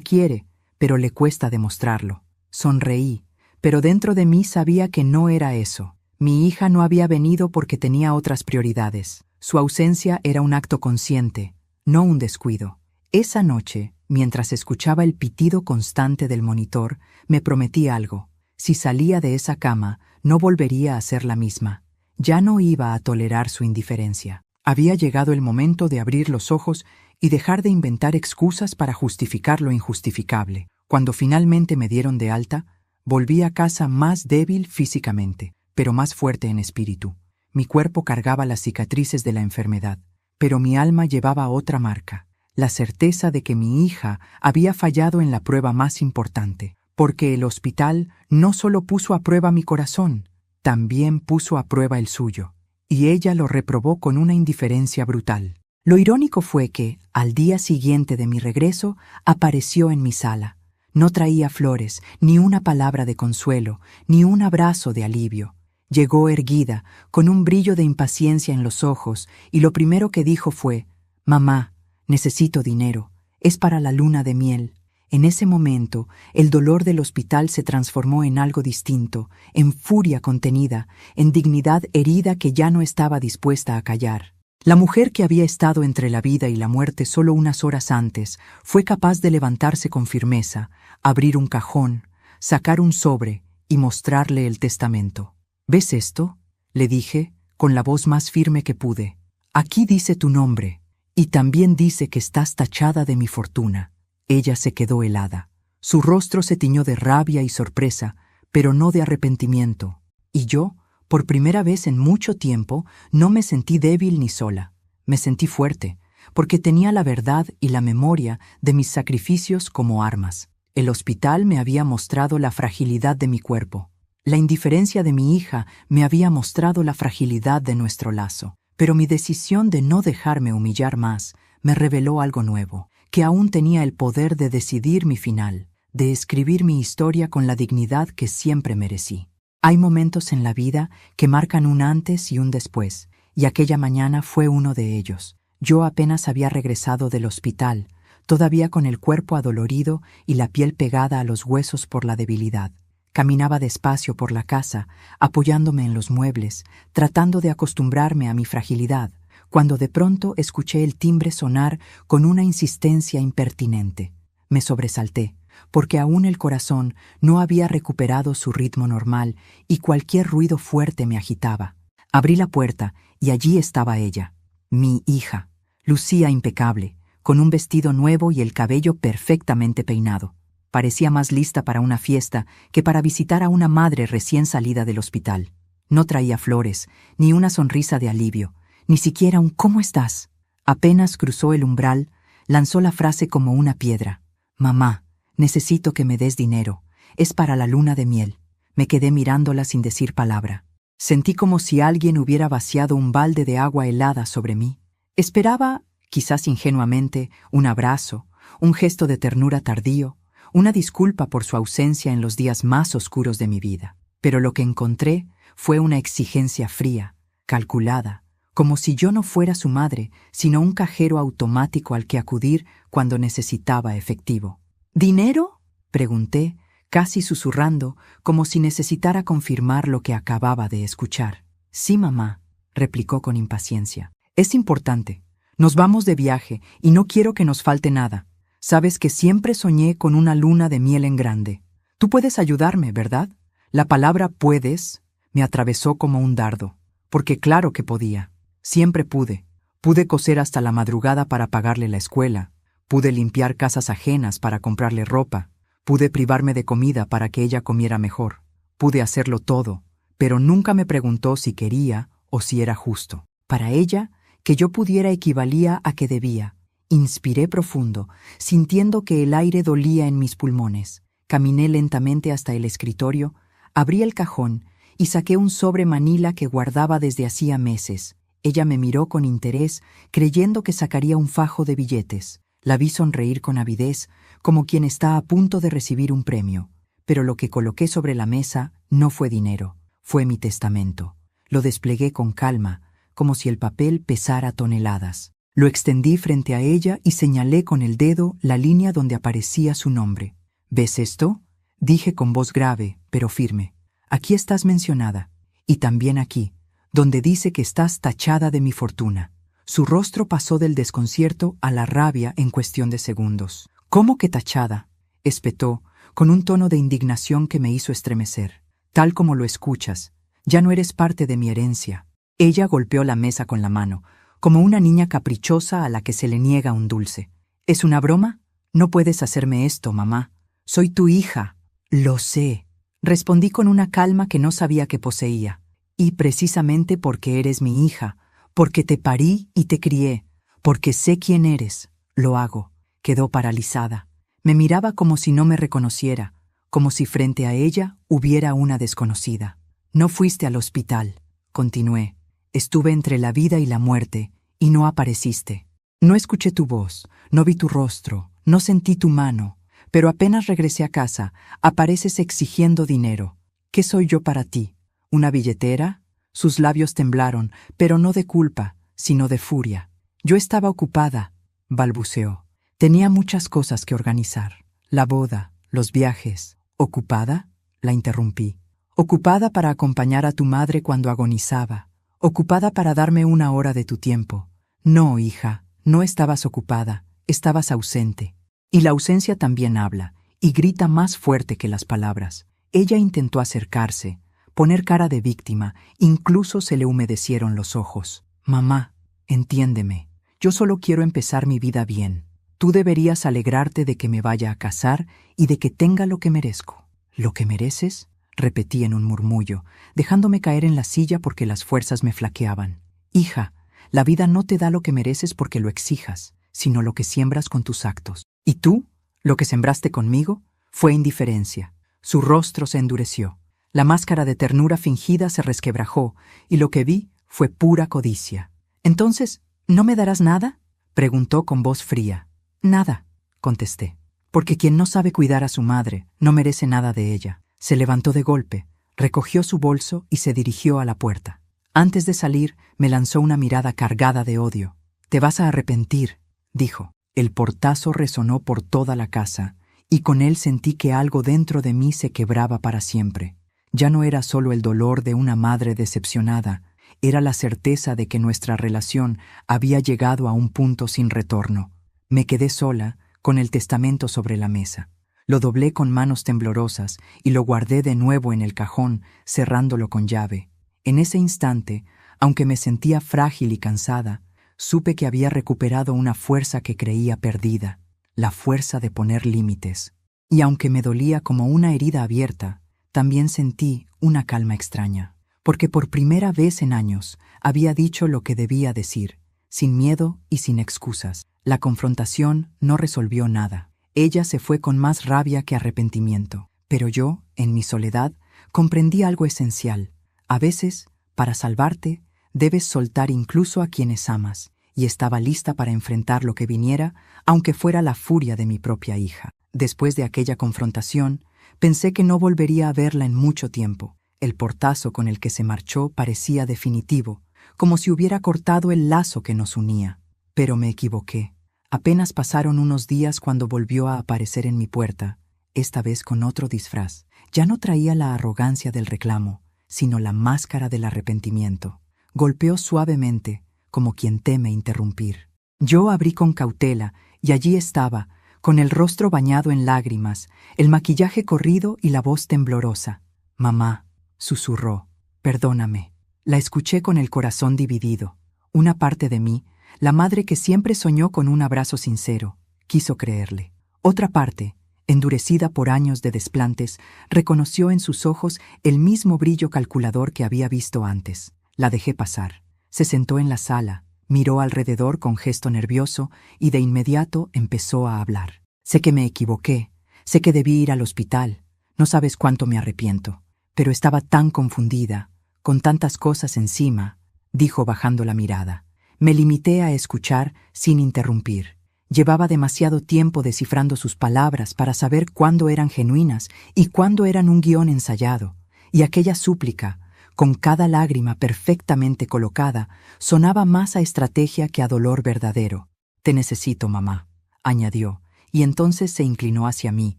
quiere, pero le cuesta demostrarlo». Sonreí, pero dentro de mí sabía que no era eso. Mi hija no había venido porque tenía otras prioridades. Su ausencia era un acto consciente, no un descuido. Esa noche, mientras escuchaba el pitido constante del monitor, me prometí algo. Si salía de esa cama, no volvería a ser la misma. Ya no iba a tolerar su indiferencia. Había llegado el momento de abrir los ojos y dejar de inventar excusas para justificar lo injustificable. Cuando finalmente me dieron de alta, volví a casa más débil físicamente, pero más fuerte en espíritu. Mi cuerpo cargaba las cicatrices de la enfermedad, pero mi alma llevaba otra marca, la certeza de que mi hija había fallado en la prueba más importante, porque el hospital no solo puso a prueba mi corazón, también puso a prueba el suyo, y ella lo reprobó con una indiferencia brutal. Lo irónico fue que, al día siguiente de mi regreso, apareció en mi sala. No traía flores, ni una palabra de consuelo, ni un abrazo de alivio. Llegó erguida, con un brillo de impaciencia en los ojos, y lo primero que dijo fue: «Mamá, necesito dinero. Es para la luna de miel». En ese momento, el dolor del hospital se transformó en algo distinto, en furia contenida, en dignidad herida que ya no estaba dispuesta a callar. La mujer que había estado entre la vida y la muerte solo unas horas antes fue capaz de levantarse con firmeza, abrir un cajón, sacar un sobre y mostrarle el testamento. «¿Ves esto?», le dije, con la voz más firme que pude. «Aquí dice tu nombre, y también dice que estás tachada de mi fortuna». Ella se quedó helada. Su rostro se tiñó de rabia y sorpresa, pero no de arrepentimiento. Y yo, por primera vez en mucho tiempo, no me sentí débil ni sola. Me sentí fuerte, porque tenía la verdad y la memoria de mis sacrificios como armas. El hospital me había mostrado la fragilidad de mi cuerpo. La indiferencia de mi hija me había mostrado la fragilidad de nuestro lazo. Pero mi decisión de no dejarme humillar más me reveló algo nuevo, que aún tenía el poder de decidir mi final, de escribir mi historia con la dignidad que siempre merecí. Hay momentos en la vida que marcan un antes y un después, y aquella mañana fue uno de ellos. Yo apenas había regresado del hospital, todavía con el cuerpo adolorido y la piel pegada a los huesos por la debilidad. Caminaba despacio por la casa, apoyándome en los muebles, tratando de acostumbrarme a mi fragilidad, cuando de pronto escuché el timbre sonar con una insistencia impertinente. Me sobresalté, porque aún el corazón no había recuperado su ritmo normal y cualquier ruido fuerte me agitaba. Abrí la puerta y allí estaba ella, mi hija. Lucía impecable, con un vestido nuevo y el cabello perfectamente peinado. Parecía más lista para una fiesta que para visitar a una madre recién salida del hospital. No traía flores, ni una sonrisa de alivio, ni siquiera un «¿Cómo estás?». Apenas cruzó el umbral, lanzó la frase como una piedra: «Mamá, necesito que me des dinero. Es para la luna de miel». Me quedé mirándola sin decir palabra. Sentí como si alguien hubiera vaciado un balde de agua helada sobre mí. Esperaba, quizás ingenuamente, un abrazo, un gesto de ternura tardío, una disculpa por su ausencia en los días más oscuros de mi vida. Pero lo que encontré fue una exigencia fría, calculada, como si yo no fuera su madre, sino un cajero automático al que acudir cuando necesitaba efectivo. «¿Dinero?», pregunté, casi susurrando, como si necesitara confirmar lo que acababa de escuchar. «Sí, mamá», replicó con impaciencia. «Es importante. Nos vamos de viaje y no quiero que nos falte nada. Sabes que siempre soñé con una luna de miel en grande. Tú puedes ayudarme, ¿verdad?». La palabra «puedes» me atravesó como un dardo, porque claro que podía. Siempre pude. Pude coser hasta la madrugada para pagarle la escuela. Pude limpiar casas ajenas para comprarle ropa. Pude privarme de comida para que ella comiera mejor. Pude hacerlo todo, pero nunca me preguntó si quería o si era justo. Para ella, que yo pudiera equivalía a que debía. Inspiré profundo, sintiendo que el aire dolía en mis pulmones. Caminé lentamente hasta el escritorio, abrí el cajón y saqué un sobre manila que guardaba desde hacía meses. Ella me miró con interés, creyendo que sacaría un fajo de billetes. La vi sonreír con avidez, como quien está a punto de recibir un premio. Pero lo que coloqué sobre la mesa no fue dinero, fue mi testamento. Lo desplegué con calma, como si el papel pesara toneladas. Lo extendí frente a ella y señalé con el dedo la línea donde aparecía su nombre. ¿Ves esto? Dije con voz grave, pero firme. Aquí estás mencionada, y también aquí, donde dice que estás tachada de mi fortuna. Su rostro pasó del desconcierto a la rabia en cuestión de segundos. ¿Cómo que tachada?, espetó, con un tono de indignación que me hizo estremecer. Tal como lo escuchas, ya no eres parte de mi herencia. Ella golpeó la mesa con la mano, como una niña caprichosa a la que se le niega un dulce. ¿Es una broma? No puedes hacerme esto, mamá. Soy tu hija. Lo sé. Respondí con una calma que no sabía que poseía. Y precisamente porque eres mi hija, porque te parí y te crié, porque sé quién eres, lo hago. Quedó paralizada. Me miraba como si no me reconociera, como si frente a ella hubiera una desconocida. No fuiste al hospital, continué. Estuve entre la vida y la muerte, y no apareciste. No escuché tu voz, no vi tu rostro, no sentí tu mano, pero apenas regresé a casa, apareces exigiendo dinero. ¿Qué soy yo para ti? ¿Una billetera? Sus labios temblaron, pero no de culpa, sino de furia. Yo estaba ocupada, balbuceó. Tenía muchas cosas que organizar. La boda, los viajes. ¿Ocupada? La interrumpí. Ocupada para acompañar a tu madre cuando agonizaba. Ocupada para darme una hora de tu tiempo. No, hija, no estabas ocupada, estabas ausente. Y la ausencia también habla, y grita más fuerte que las palabras. Ella intentó acercarse, poner cara de víctima, incluso se le humedecieron los ojos. Mamá, entiéndeme, yo solo quiero empezar mi vida bien. Tú deberías alegrarte de que me vaya a casar y de que tenga lo que merezco. ¿Lo que mereces?, repetí en un murmullo, dejándome caer en la silla porque las fuerzas me flaqueaban. Hija, la vida no te da lo que mereces porque lo exijas, sino lo que siembras con tus actos. ¿Y tú? ¿Lo que sembraste conmigo? Fue indiferencia. Su rostro se endureció. La máscara de ternura fingida se resquebrajó, y lo que vi fue pura codicia. «¿Entonces, no me darás nada?», preguntó con voz fría. «Nada», contesté, «porque quien no sabe cuidar a su madre no merece nada de ella». Se levantó de golpe, recogió su bolso y se dirigió a la puerta. Antes de salir, me lanzó una mirada cargada de odio. «Te vas a arrepentir», dijo. El portazo resonó por toda la casa, y con él sentí que algo dentro de mí se quebraba para siempre. Ya no era solo el dolor de una madre decepcionada, era la certeza de que nuestra relación había llegado a un punto sin retorno. Me quedé sola, con el testamento sobre la mesa. Lo doblé con manos temblorosas y lo guardé de nuevo en el cajón, cerrándolo con llave. En ese instante, aunque me sentía frágil y cansada, supe que había recuperado una fuerza que creía perdida, la fuerza de poner límites. Y aunque me dolía como una herida abierta, también sentí una calma extraña, porque por primera vez en años había dicho lo que debía decir, sin miedo y sin excusas. La confrontación no resolvió nada. Ella se fue con más rabia que arrepentimiento, pero yo, en mi soledad, comprendí algo esencial. A veces, para salvarte, debes soltar incluso a quienes amas, y estaba lista para enfrentar lo que viniera, aunque fuera la furia de mi propia hija. Después de aquella confrontación, pensé que no volvería a verla en mucho tiempo. El portazo con el que se marchó parecía definitivo, como si hubiera cortado el lazo que nos unía. Pero me equivoqué. Apenas pasaron unos días cuando volvió a aparecer en mi puerta, esta vez con otro disfraz. Ya no traía la arrogancia del reclamo, sino la máscara del arrepentimiento. Golpeó suavemente, como quien teme interrumpir. Yo abrí con cautela, y allí estaba, con el rostro bañado en lágrimas, el maquillaje corrido y la voz temblorosa. «Mamá», susurró, «perdóname». La escuché con el corazón dividido. Una parte de mí, la madre que siempre soñó con un abrazo sincero, quiso creerle. Otra parte, endurecida por años de desplantes, reconoció en sus ojos el mismo brillo calculador que había visto antes. La dejé pasar. Se sentó en la sala, miró alrededor con gesto nervioso y de inmediato empezó a hablar. «Sé que me equivoqué, sé que debí ir al hospital, no sabes cuánto me arrepiento, pero estaba tan confundida, con tantas cosas encima. dijo bajando la mirada. Me limité a escuchar sin interrumpir. Llevaba demasiado tiempo descifrando sus palabras para saber cuándo eran genuinas y cuándo eran un guión ensayado, y aquella súplica, con cada lágrima perfectamente colocada, sonaba más a estrategia que a dolor verdadero. Te necesito, mamá, añadió, y entonces se inclinó hacia mí,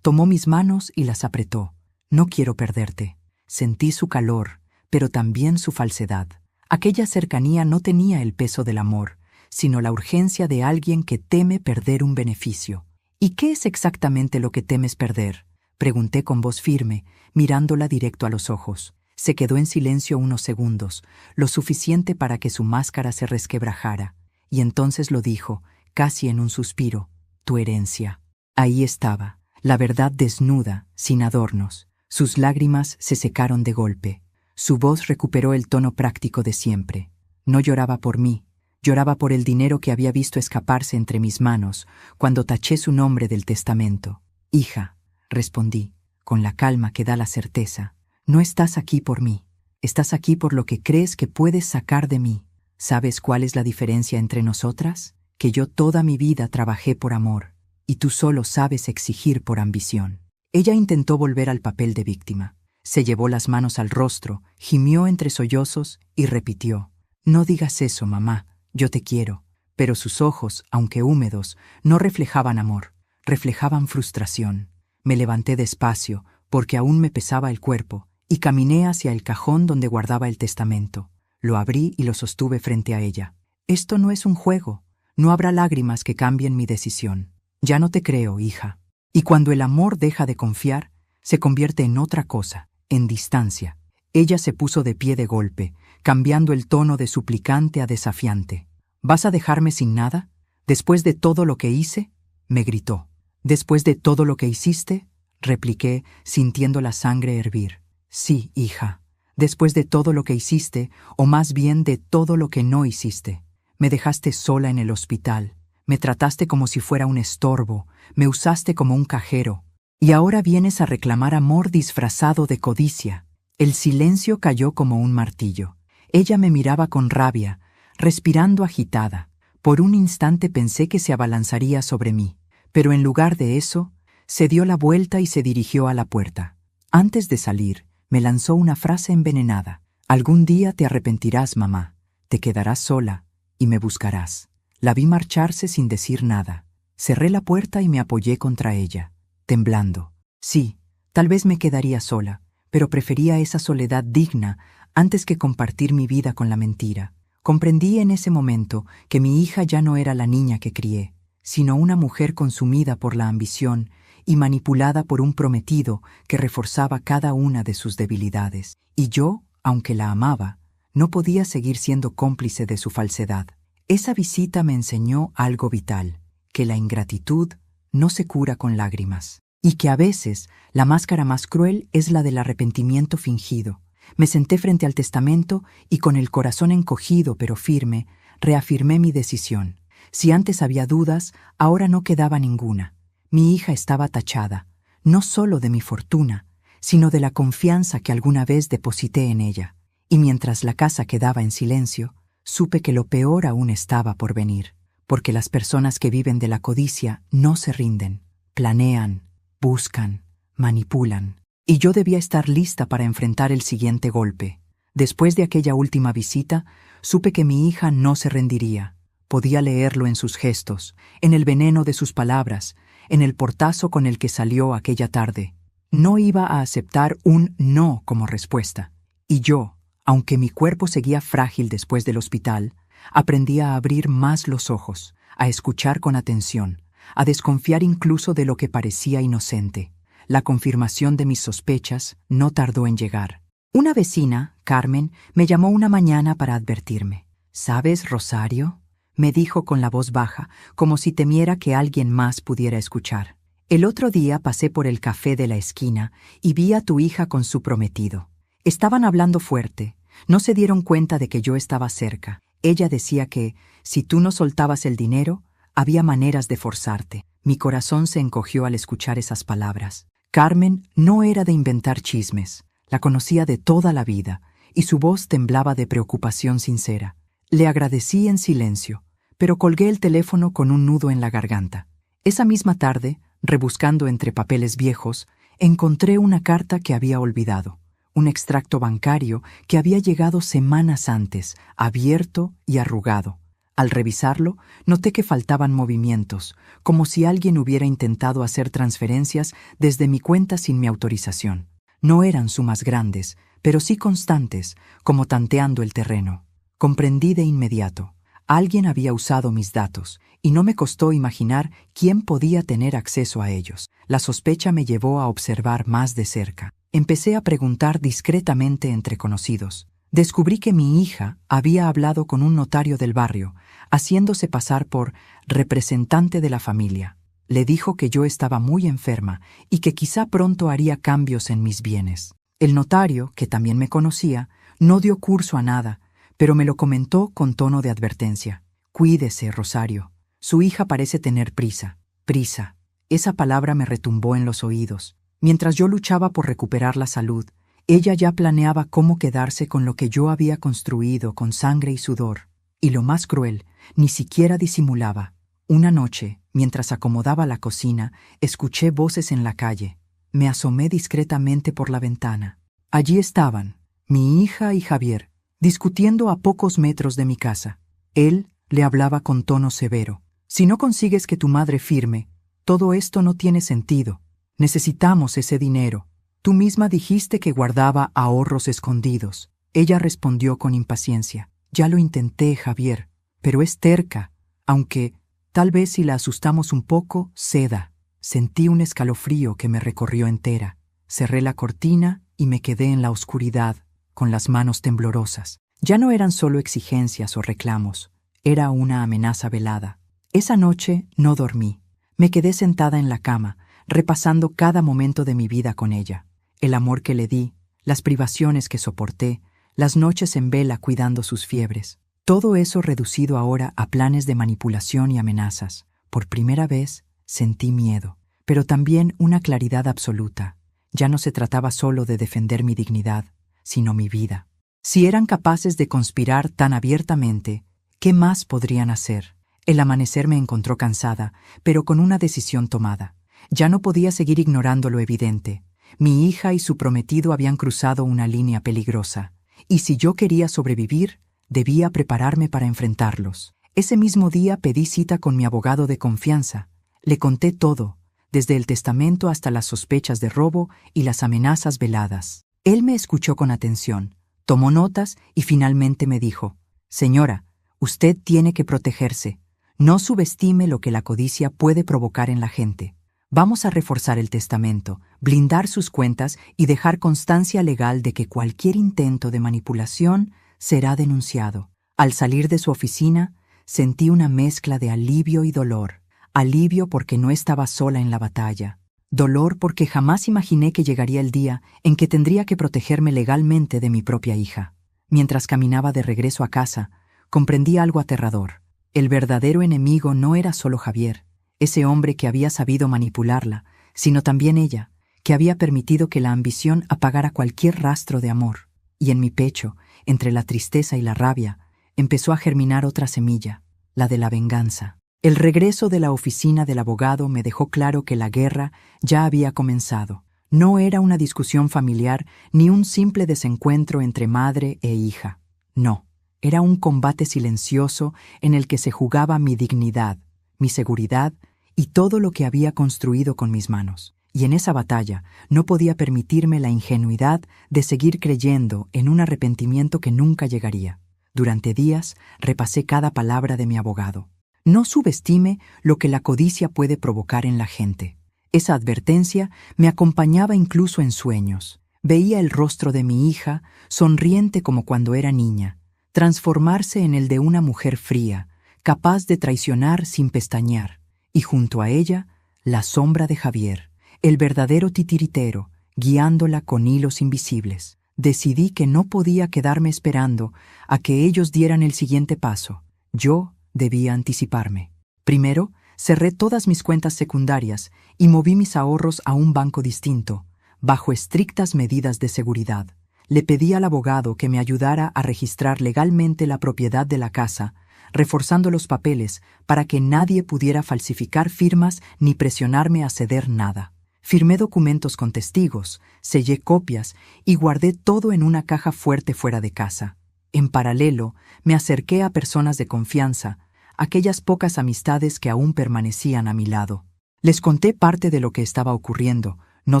tomó mis manos y las apretó. No quiero perderte. Sentí su calor, pero también su falsedad. Aquella cercanía no tenía el peso del amor, sino la urgencia de alguien que teme perder un beneficio. ¿Y qué es exactamente lo que temes perder?, pregunté con voz firme, mirándola directo a los ojos. Se quedó en silencio unos segundos, lo suficiente para que su máscara se resquebrajara, y entonces lo dijo, casi en un suspiro: tu herencia. Ahí estaba, la verdad desnuda, sin adornos. Sus lágrimas se secaron de golpe. Su voz recuperó el tono práctico de siempre. No lloraba por mí, lloraba por el dinero que había visto escaparse entre mis manos cuando taché su nombre del testamento. Hija, respondí, con la calma que da la certeza, no estás aquí por mí, estás aquí por lo que crees que puedes sacar de mí. ¿Sabes cuál es la diferencia entre nosotras? Que yo toda mi vida trabajé por amor, y tú solo sabes exigir por ambición. Ella intentó volver al papel de víctima. Se llevó las manos al rostro, gimió entre sollozos y repitió: no digas eso, mamá, yo te quiero. Pero sus ojos, aunque húmedos, no reflejaban amor, reflejaban frustración. Me levanté despacio, porque aún me pesaba el cuerpo, y caminé hacia el cajón donde guardaba el testamento. Lo abrí y lo sostuve frente a ella. Esto no es un juego. No habrá lágrimas que cambien mi decisión. Ya no te creo, hija. Y cuando el amor deja de confiar, se convierte en otra cosa, en distancia. Ella se puso de pie de golpe, cambiando el tono de suplicante a desafiante. ¿Vas a dejarme sin nada? ¿Después de todo lo que hice?, me gritó. ¿Después de todo lo que hiciste?, repliqué, sintiendo la sangre hervir. Sí, hija, después de todo lo que hiciste, o más bien de todo lo que no hiciste. Me dejaste sola en el hospital, me trataste como si fuera un estorbo, me usaste como un cajero, y ahora vienes a reclamar amor disfrazado de codicia. El silencio cayó como un martillo. Ella me miraba con rabia, respirando agitada. Por un instante pensé que se abalanzaría sobre mí, pero en lugar de eso, se dio la vuelta y se dirigió a la puerta. Antes de salir, me lanzó una frase envenenada. Algún día te arrepentirás, mamá. Te quedarás sola y me buscarás. La vi marcharse sin decir nada. Cerré la puerta y me apoyé contra ella, temblando. Sí, tal vez me quedaría sola, pero prefería esa soledad digna antes que compartir mi vida con la mentira. Comprendí en ese momento que mi hija ya no era la niña que crié, sino una mujer consumida por la ambición y manipulada por un prometido que reforzaba cada una de sus debilidades. Y yo, aunque la amaba, no podía seguir siendo cómplice de su falsedad. Esa visita me enseñó algo vital, que la ingratitud no se cura con lágrimas, y que a veces la máscara más cruel es la del arrepentimiento fingido. Me senté frente al testamento y con el corazón encogido pero firme, reafirmé mi decisión. Si antes había dudas, ahora no quedaba ninguna. Mi hija estaba tachada, no solo de mi fortuna, sino de la confianza que alguna vez deposité en ella. Y mientras la casa quedaba en silencio, supe que lo peor aún estaba por venir, porque las personas que viven de la codicia no se rinden, planean, buscan, manipulan. Y yo debía estar lista para enfrentar el siguiente golpe. Después de aquella última visita, supe que mi hija no se rendiría. Podía leerlo en sus gestos, en el veneno de sus palabras, en el portazo con el que salió aquella tarde. No iba a aceptar un no como respuesta. Y yo, aunque mi cuerpo seguía frágil después del hospital, aprendí a abrir más los ojos, a escuchar con atención, a desconfiar incluso de lo que parecía inocente. La confirmación de mis sospechas no tardó en llegar. Una vecina, Carmen, me llamó una mañana para advertirme. ¿Sabes, Rosario?, me dijo con la voz baja, como si temiera que alguien más pudiera escuchar. El otro día pasé por el café de la esquina y vi a tu hija con su prometido. Estaban hablando fuerte. No se dieron cuenta de que yo estaba cerca. Ella decía que, si tú no soltabas el dinero, había maneras de forzarte. Mi corazón se encogió al escuchar esas palabras. Carmen no era de inventar chismes. La conocía de toda la vida y su voz temblaba de preocupación sincera. Le agradecí en silencio, pero colgué el teléfono con un nudo en la garganta. Esa misma tarde, rebuscando entre papeles viejos, encontré una carta que había olvidado, un extracto bancario que había llegado semanas antes, abierto y arrugado. Al revisarlo, noté que faltaban movimientos, como si alguien hubiera intentado hacer transferencias desde mi cuenta sin mi autorización. No eran sumas grandes, pero sí constantes, como tanteando el terreno. Comprendí de inmediato. Alguien había usado mis datos, y no me costó imaginar quién podía tener acceso a ellos. La sospecha me llevó a observar más de cerca. Empecé a preguntar discretamente entre conocidos. Descubrí que mi hija había hablado con un notario del barrio, haciéndose pasar por representante de la familia. Le dijo que yo estaba muy enferma y que quizá pronto haría cambios en mis bienes. El notario, que también me conocía, no dio curso a nada, pero me lo comentó con tono de advertencia. Cuídese, Rosario. Su hija parece tener prisa. Prisa. Esa palabra me retumbó en los oídos. Mientras yo luchaba por recuperar la salud, ella ya planeaba cómo quedarse con lo que yo había construido con sangre y sudor. Y lo más cruel, ni siquiera disimulaba. Una noche, mientras acomodaba la cocina, escuché voces en la calle. Me asomé discretamente por la ventana. Allí estaban, mi hija y Javier, discutiendo a pocos metros de mi casa. Él le hablaba con tono severo. Si no consigues que tu madre firme, todo esto no tiene sentido. Necesitamos ese dinero. Tú misma dijiste que guardaba ahorros escondidos. Ella respondió con impaciencia. Ya lo intenté, Javier, pero es terca, aunque tal vez si la asustamos un poco, ceda. Sentí un escalofrío que me recorrió entera. Cerré la cortina y me quedé en la oscuridad, con las manos temblorosas. Ya no eran solo exigencias o reclamos, era una amenaza velada. Esa noche no dormí. Me quedé sentada en la cama, repasando cada momento de mi vida con ella. El amor que le di, las privaciones que soporté, las noches en vela cuidando sus fiebres. Todo eso reducido ahora a planes de manipulación y amenazas. Por primera vez sentí miedo, pero también una claridad absoluta. Ya no se trataba solo de defender mi dignidad, sino mi vida. Si eran capaces de conspirar tan abiertamente, ¿qué más podrían hacer? El amanecer me encontró cansada, pero con una decisión tomada. Ya no podía seguir ignorando lo evidente. Mi hija y su prometido habían cruzado una línea peligrosa, y si yo quería sobrevivir, debía prepararme para enfrentarlos. Ese mismo día pedí cita con mi abogado de confianza. Le conté todo, desde el testamento hasta las sospechas de robo y las amenazas veladas. Él me escuchó con atención, tomó notas y finalmente me dijo: «Señora, usted tiene que protegerse. No subestime lo que la codicia puede provocar en la gente. Vamos a reforzar el testamento, blindar sus cuentas y dejar constancia legal de que cualquier intento de manipulación será denunciado». Al salir de su oficina, sentí una mezcla de alivio y dolor. Alivio porque no estaba sola en la batalla. Dolor porque jamás imaginé que llegaría el día en que tendría que protegerme legalmente de mi propia hija. Mientras caminaba de regreso a casa, comprendí algo aterrador. El verdadero enemigo no era solo Javier, ese hombre que había sabido manipularla, sino también ella, que había permitido que la ambición apagara cualquier rastro de amor. Y en mi pecho, entre la tristeza y la rabia, empezó a germinar otra semilla, la de la venganza. El regreso de la oficina del abogado me dejó claro que la guerra ya había comenzado. No era una discusión familiar ni un simple desencuentro entre madre e hija. No, era un combate silencioso en el que se jugaba mi dignidad, mi seguridad y todo lo que había construido con mis manos. Y en esa batalla no podía permitirme la ingenuidad de seguir creyendo en un arrepentimiento que nunca llegaría. Durante días repasé cada palabra de mi abogado. No subestime lo que la codicia puede provocar en la gente. Esa advertencia me acompañaba incluso en sueños. Veía el rostro de mi hija, sonriente como cuando era niña, transformarse en el de una mujer fría, capaz de traicionar sin pestañear, y junto a ella, la sombra de Javier, el verdadero titiritero, guiándola con hilos invisibles. Decidí que no podía quedarme esperando a que ellos dieran el siguiente paso. Yo debía anticiparme. Primero, cerré todas mis cuentas secundarias y moví mis ahorros a un banco distinto, bajo estrictas medidas de seguridad. Le pedí al abogado que me ayudara a registrar legalmente la propiedad de la casa, reforzando los papeles para que nadie pudiera falsificar firmas ni presionarme a ceder nada. Firmé documentos con testigos, sellé copias y guardé todo en una caja fuerte fuera de casa. En paralelo, me acerqué a personas de confianza, aquellas pocas amistades que aún permanecían a mi lado. Les conté parte de lo que estaba ocurriendo, no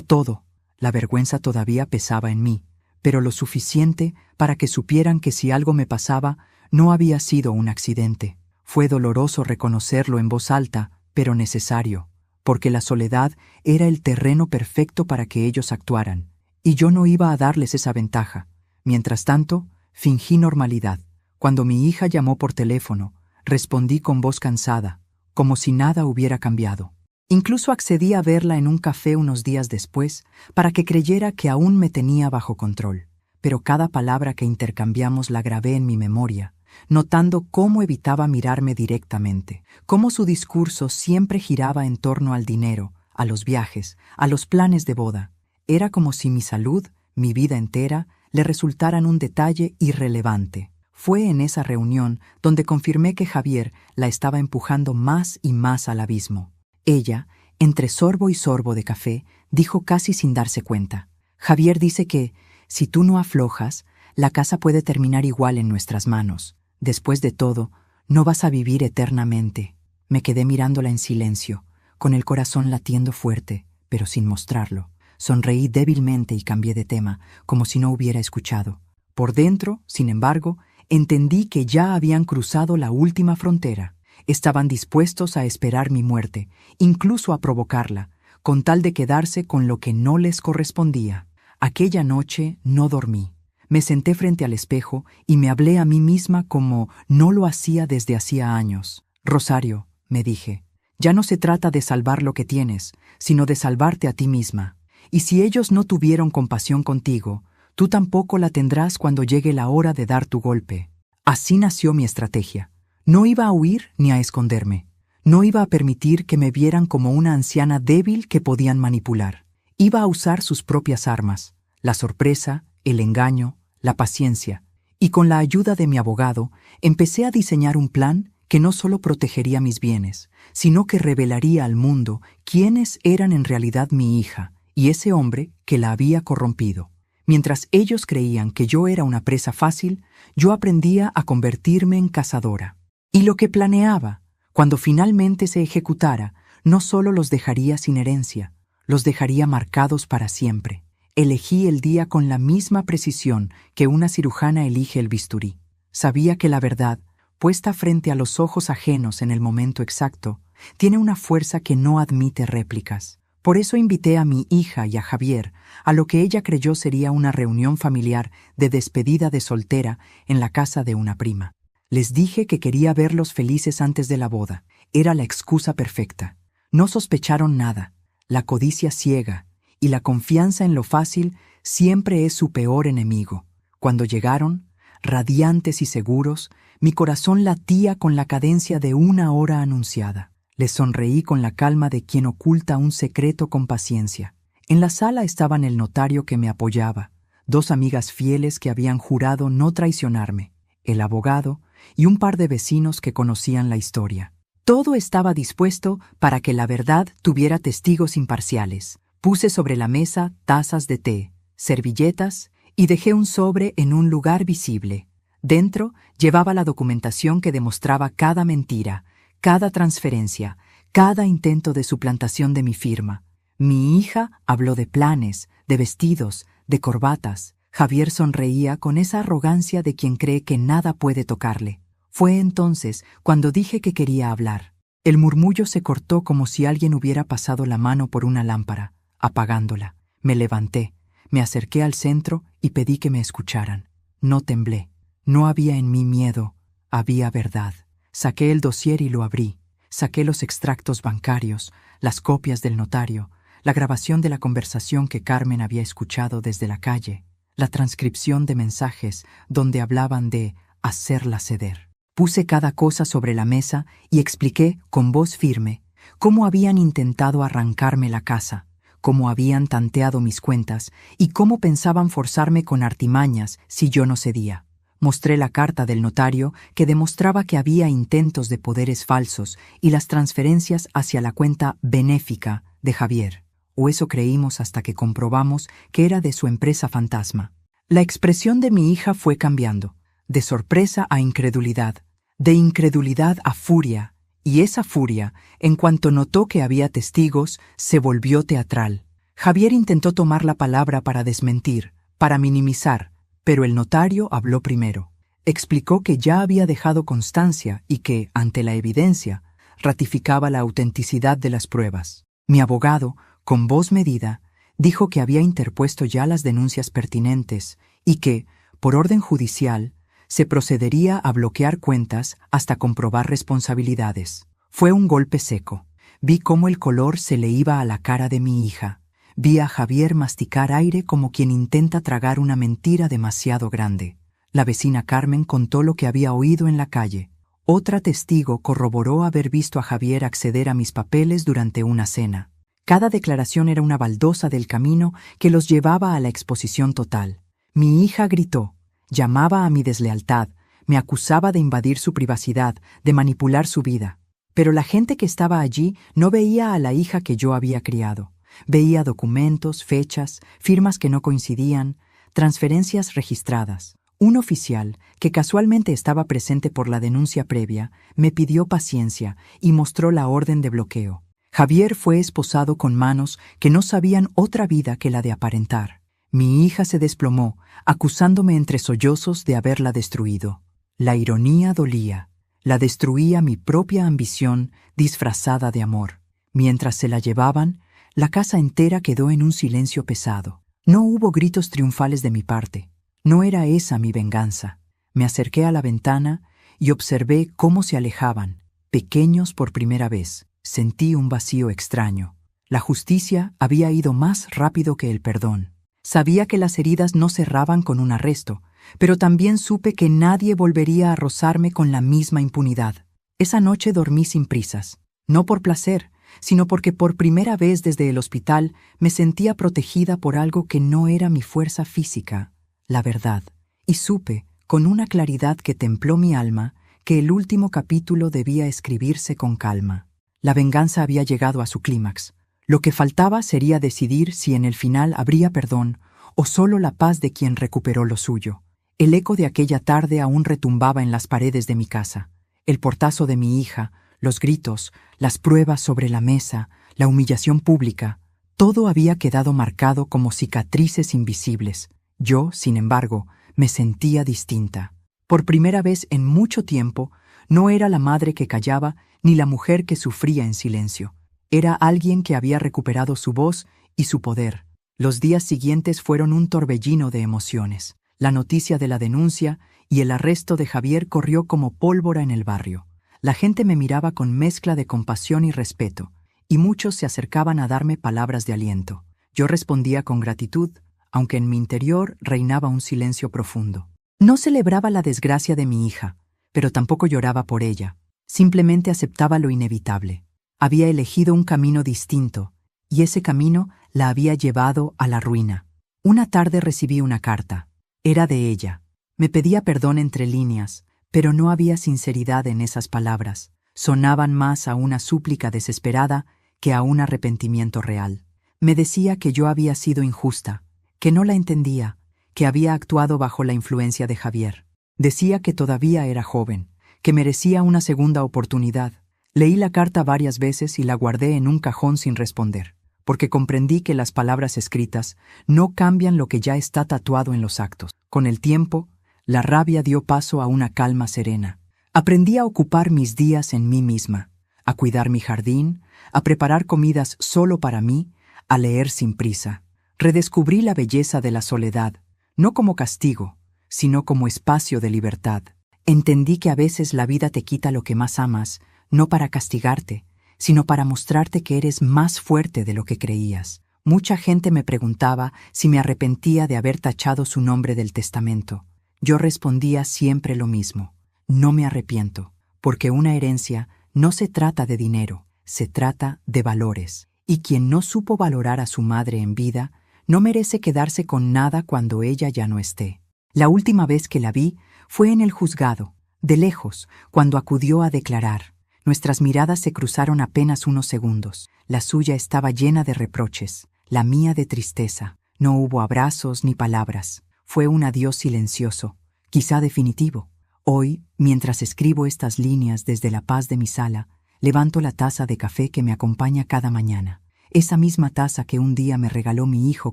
todo. La vergüenza todavía pesaba en mí, pero lo suficiente para que supieran que si algo me pasaba, no había sido un accidente. Fue doloroso reconocerlo en voz alta, pero necesario, porque la soledad era el terreno perfecto para que ellos actuaran, y yo no iba a darles esa ventaja. Mientras tanto, fingí normalidad. Cuando mi hija llamó por teléfono, respondí con voz cansada, como si nada hubiera cambiado. Incluso accedí a verla en un café unos días después para que creyera que aún me tenía bajo control. Pero cada palabra que intercambiamos la grabé en mi memoria, notando cómo evitaba mirarme directamente, cómo su discurso siempre giraba en torno al dinero, a los viajes, a los planes de boda. Era como si mi salud, mi vida entera, le resultaran un detalle irrelevante. Fue en esa reunión donde confirmé que Javier la estaba empujando más y más al abismo. Ella, entre sorbo y sorbo de café, dijo casi sin darse cuenta: Javier dice que, si tú no aflojas, la casa puede terminar igual en nuestras manos. Después de todo, no vas a vivir eternamente. Me quedé mirándola en silencio, con el corazón latiendo fuerte, pero sin mostrarlo. Sonreí débilmente y cambié de tema, como si no hubiera escuchado. Por dentro, sin embargo, entendí que ya habían cruzado la última frontera. Estaban dispuestos a esperar mi muerte, incluso a provocarla, con tal de quedarse con lo que no les correspondía. Aquella noche no dormí. Me senté frente al espejo y me hablé a mí misma como no lo hacía desde hacía años. Rosario, me dije, ya no se trata de salvar lo que tienes, sino de salvarte a ti misma. Y si ellos no tuvieron compasión contigo, tú tampoco la tendrás cuando llegue la hora de dar tu golpe. Así nació mi estrategia. No iba a huir ni a esconderme. No iba a permitir que me vieran como una anciana débil que podían manipular. Iba a usar sus propias armas: la sorpresa, el engaño, la paciencia. Y con la ayuda de mi abogado, empecé a diseñar un plan que no solo protegería mis bienes, sino que revelaría al mundo quiénes eran en realidad mi hija y ese hombre que la había corrompido. Mientras ellos creían que yo era una presa fácil, yo aprendía a convertirme en cazadora. Y lo que planeaba, cuando finalmente se ejecutara, no solo los dejaría sin herencia, los dejaría marcados para siempre. Elegí el día con la misma precisión que una cirujana elige el bisturí. Sabía que la verdad, puesta frente a los ojos ajenos en el momento exacto, tiene una fuerza que no admite réplicas. Por eso invité a mi hija y a Javier a lo que ella creyó sería una reunión familiar de despedida de soltera en la casa de una prima. Les dije que quería verlos felices antes de la boda. Era la excusa perfecta. No sospecharon nada. La codicia ciega y la confianza en lo fácil siempre es su peor enemigo. Cuando llegaron, radiantes y seguros, mi corazón latía con la cadencia de una hora anunciada. Les sonreí con la calma de quien oculta un secreto con paciencia. En la sala estaban el notario que me apoyaba, dos amigas fieles que habían jurado no traicionarme, el abogado y un par de vecinos que conocían la historia. Todo estaba dispuesto para que la verdad tuviera testigos imparciales. Puse sobre la mesa tazas de té, servilletas y dejé un sobre en un lugar visible. Dentro llevaba la documentación que demostraba cada mentira, cada transferencia, cada intento de suplantación de mi firma. Mi hija habló de planes, de vestidos, de corbatas. Javier sonreía con esa arrogancia de quien cree que nada puede tocarle. Fue entonces cuando dije que quería hablar. El murmullo se cortó como si alguien hubiera pasado la mano por una lámpara, apagándola. Me levanté, me acerqué al centro y pedí que me escucharan. No temblé. No había en mí miedo, había verdad. Saqué el dossier y lo abrí. Saqué los extractos bancarios, las copias del notario, la grabación de la conversación que Carmen había escuchado desde la calle, la transcripción de mensajes donde hablaban de hacerla ceder. Puse cada cosa sobre la mesa y expliqué con voz firme cómo habían intentado arrancarme la casa, cómo habían tanteado mis cuentas y cómo pensaban forzarme con artimañas si yo no cedía. Mostré la carta del notario que demostraba que había intentos de poderes falsos y las transferencias hacia la cuenta benéfica de Javier, o eso creímos hasta que comprobamos que era de su empresa fantasma. La expresión de mi hija fue cambiando, de sorpresa a incredulidad, de incredulidad a furia, y esa furia, en cuanto notó que había testigos, se volvió teatral. Javier intentó tomar la palabra para desmentir, para minimizar, pero el notario habló primero. Explicó que ya había dejado constancia y que, ante la evidencia, ratificaba la autenticidad de las pruebas. Mi abogado, con voz medida, dijo que había interpuesto ya las denuncias pertinentes y que, por orden judicial, se procedería a bloquear cuentas hasta comprobar responsabilidades. Fue un golpe seco. Vi cómo el color se le iba a la cara de mi hija. Vi a Javier masticar aire como quien intenta tragar una mentira demasiado grande. La vecina Carmen contó lo que había oído en la calle. Otra testigo corroboró haber visto a Javier acceder a mis papeles durante una cena. Cada declaración era una baldosa del camino que los llevaba a la exposición total. Mi hija gritó, llamaba a mi deslealtad, me acusaba de invadir su privacidad, de manipular su vida. Pero la gente que estaba allí no veía a la hija que yo había criado. Veía documentos, fechas, firmas que no coincidían, transferencias registradas. Un oficial, que casualmente estaba presente por la denuncia previa, me pidió paciencia y mostró la orden de bloqueo. Javier fue esposado con manos que no sabían otra vida que la de aparentar. Mi hija se desplomó, acusándome entre sollozos de haberla destruido. La ironía dolía. La destruía mi propia ambición disfrazada de amor. Mientras se la llevaban, la casa entera quedó en un silencio pesado. No hubo gritos triunfales de mi parte. No era esa mi venganza. Me acerqué a la ventana y observé cómo se alejaban, pequeños por primera vez. Sentí un vacío extraño. La justicia había ido más rápido que el perdón. Sabía que las heridas no cerraban con un arresto, pero también supe que nadie volvería a rozarme con la misma impunidad. Esa noche dormí sin prisas, no por placer, sino porque por primera vez desde el hospital me sentía protegida por algo que no era mi fuerza física, la verdad. Y supe, con una claridad que templó mi alma, que el último capítulo debía escribirse con calma. La venganza había llegado a su clímax. Lo que faltaba sería decidir si en el final habría perdón o solo la paz de quien recuperó lo suyo. El eco de aquella tarde aún retumbaba en las paredes de mi casa. El portazo de mi hija, los gritos, las pruebas sobre la mesa, la humillación pública, todo había quedado marcado como cicatrices invisibles. Yo, sin embargo, me sentía distinta. Por primera vez en mucho tiempo, no era la madre que callaba ni la mujer que sufría en silencio. Era alguien que había recuperado su voz y su poder. Los días siguientes fueron un torbellino de emociones. La noticia de la denuncia y el arresto de Javier corrió como pólvora en el barrio. La gente me miraba con mezcla de compasión y respeto, y muchos se acercaban a darme palabras de aliento. Yo respondía con gratitud, aunque en mi interior reinaba un silencio profundo. No celebraba la desgracia de mi hija, pero tampoco lloraba por ella. Simplemente aceptaba lo inevitable. Había elegido un camino distinto, y ese camino la había llevado a la ruina. Una tarde recibí una carta. Era de ella. Me pedía perdón entre líneas, pero no había sinceridad en esas palabras. Sonaban más a una súplica desesperada que a un arrepentimiento real. Me decía que yo había sido injusta, que no la entendía, que había actuado bajo la influencia de Javier. Decía que todavía era joven, que merecía una segunda oportunidad. Leí la carta varias veces y la guardé en un cajón sin responder, porque comprendí que las palabras escritas no cambian lo que ya está tatuado en los actos. Con el tiempo, la rabia dio paso a una calma serena. Aprendí a ocupar mis días en mí misma, a cuidar mi jardín, a preparar comidas solo para mí, a leer sin prisa. Redescubrí la belleza de la soledad, no como castigo, sino como espacio de libertad. Entendí que a veces la vida te quita lo que más amas, no para castigarte, sino para mostrarte que eres más fuerte de lo que creías. Mucha gente me preguntaba si me arrepentía de haber tachado su nombre del testamento. Yo respondía siempre lo mismo: no me arrepiento, porque una herencia no se trata de dinero, se trata de valores. Y quien no supo valorar a su madre en vida, no merece quedarse con nada cuando ella ya no esté. La última vez que la vi fue en el juzgado, de lejos, cuando acudió a declarar. Nuestras miradas se cruzaron apenas unos segundos. La suya estaba llena de reproches, la mía de tristeza. No hubo abrazos ni palabras. Fue un adiós silencioso, quizá definitivo. Hoy, mientras escribo estas líneas desde la paz de mi sala, levanto la taza de café que me acompaña cada mañana. Esa misma taza que un día me regaló mi hijo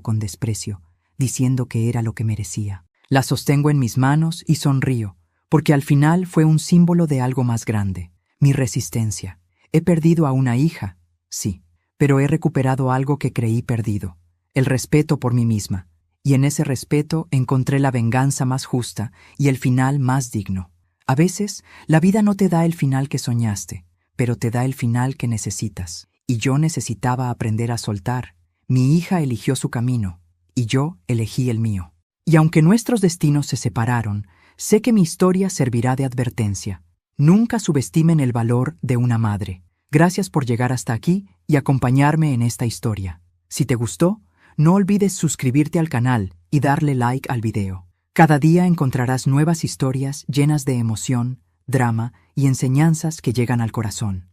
con desprecio, diciendo que era lo que merecía. La sostengo en mis manos y sonrío, porque al final fue un símbolo de algo más grande. Mi resistencia. He perdido a una hija, sí, pero he recuperado algo que creí perdido, el respeto por mí misma, y en ese respeto encontré la venganza más justa y el final más digno. A veces, la vida no te da el final que soñaste, pero te da el final que necesitas. Y yo necesitaba aprender a soltar. Mi hija eligió su camino, y yo elegí el mío. Y aunque nuestros destinos se separaron, sé que mi historia servirá de advertencia. Nunca subestimen el valor de una madre. Gracias por llegar hasta aquí y acompañarme en esta historia. Si te gustó, no olvides suscribirte al canal y darle like al video. Cada día encontrarás nuevas historias llenas de emoción, drama y enseñanzas que llegan al corazón.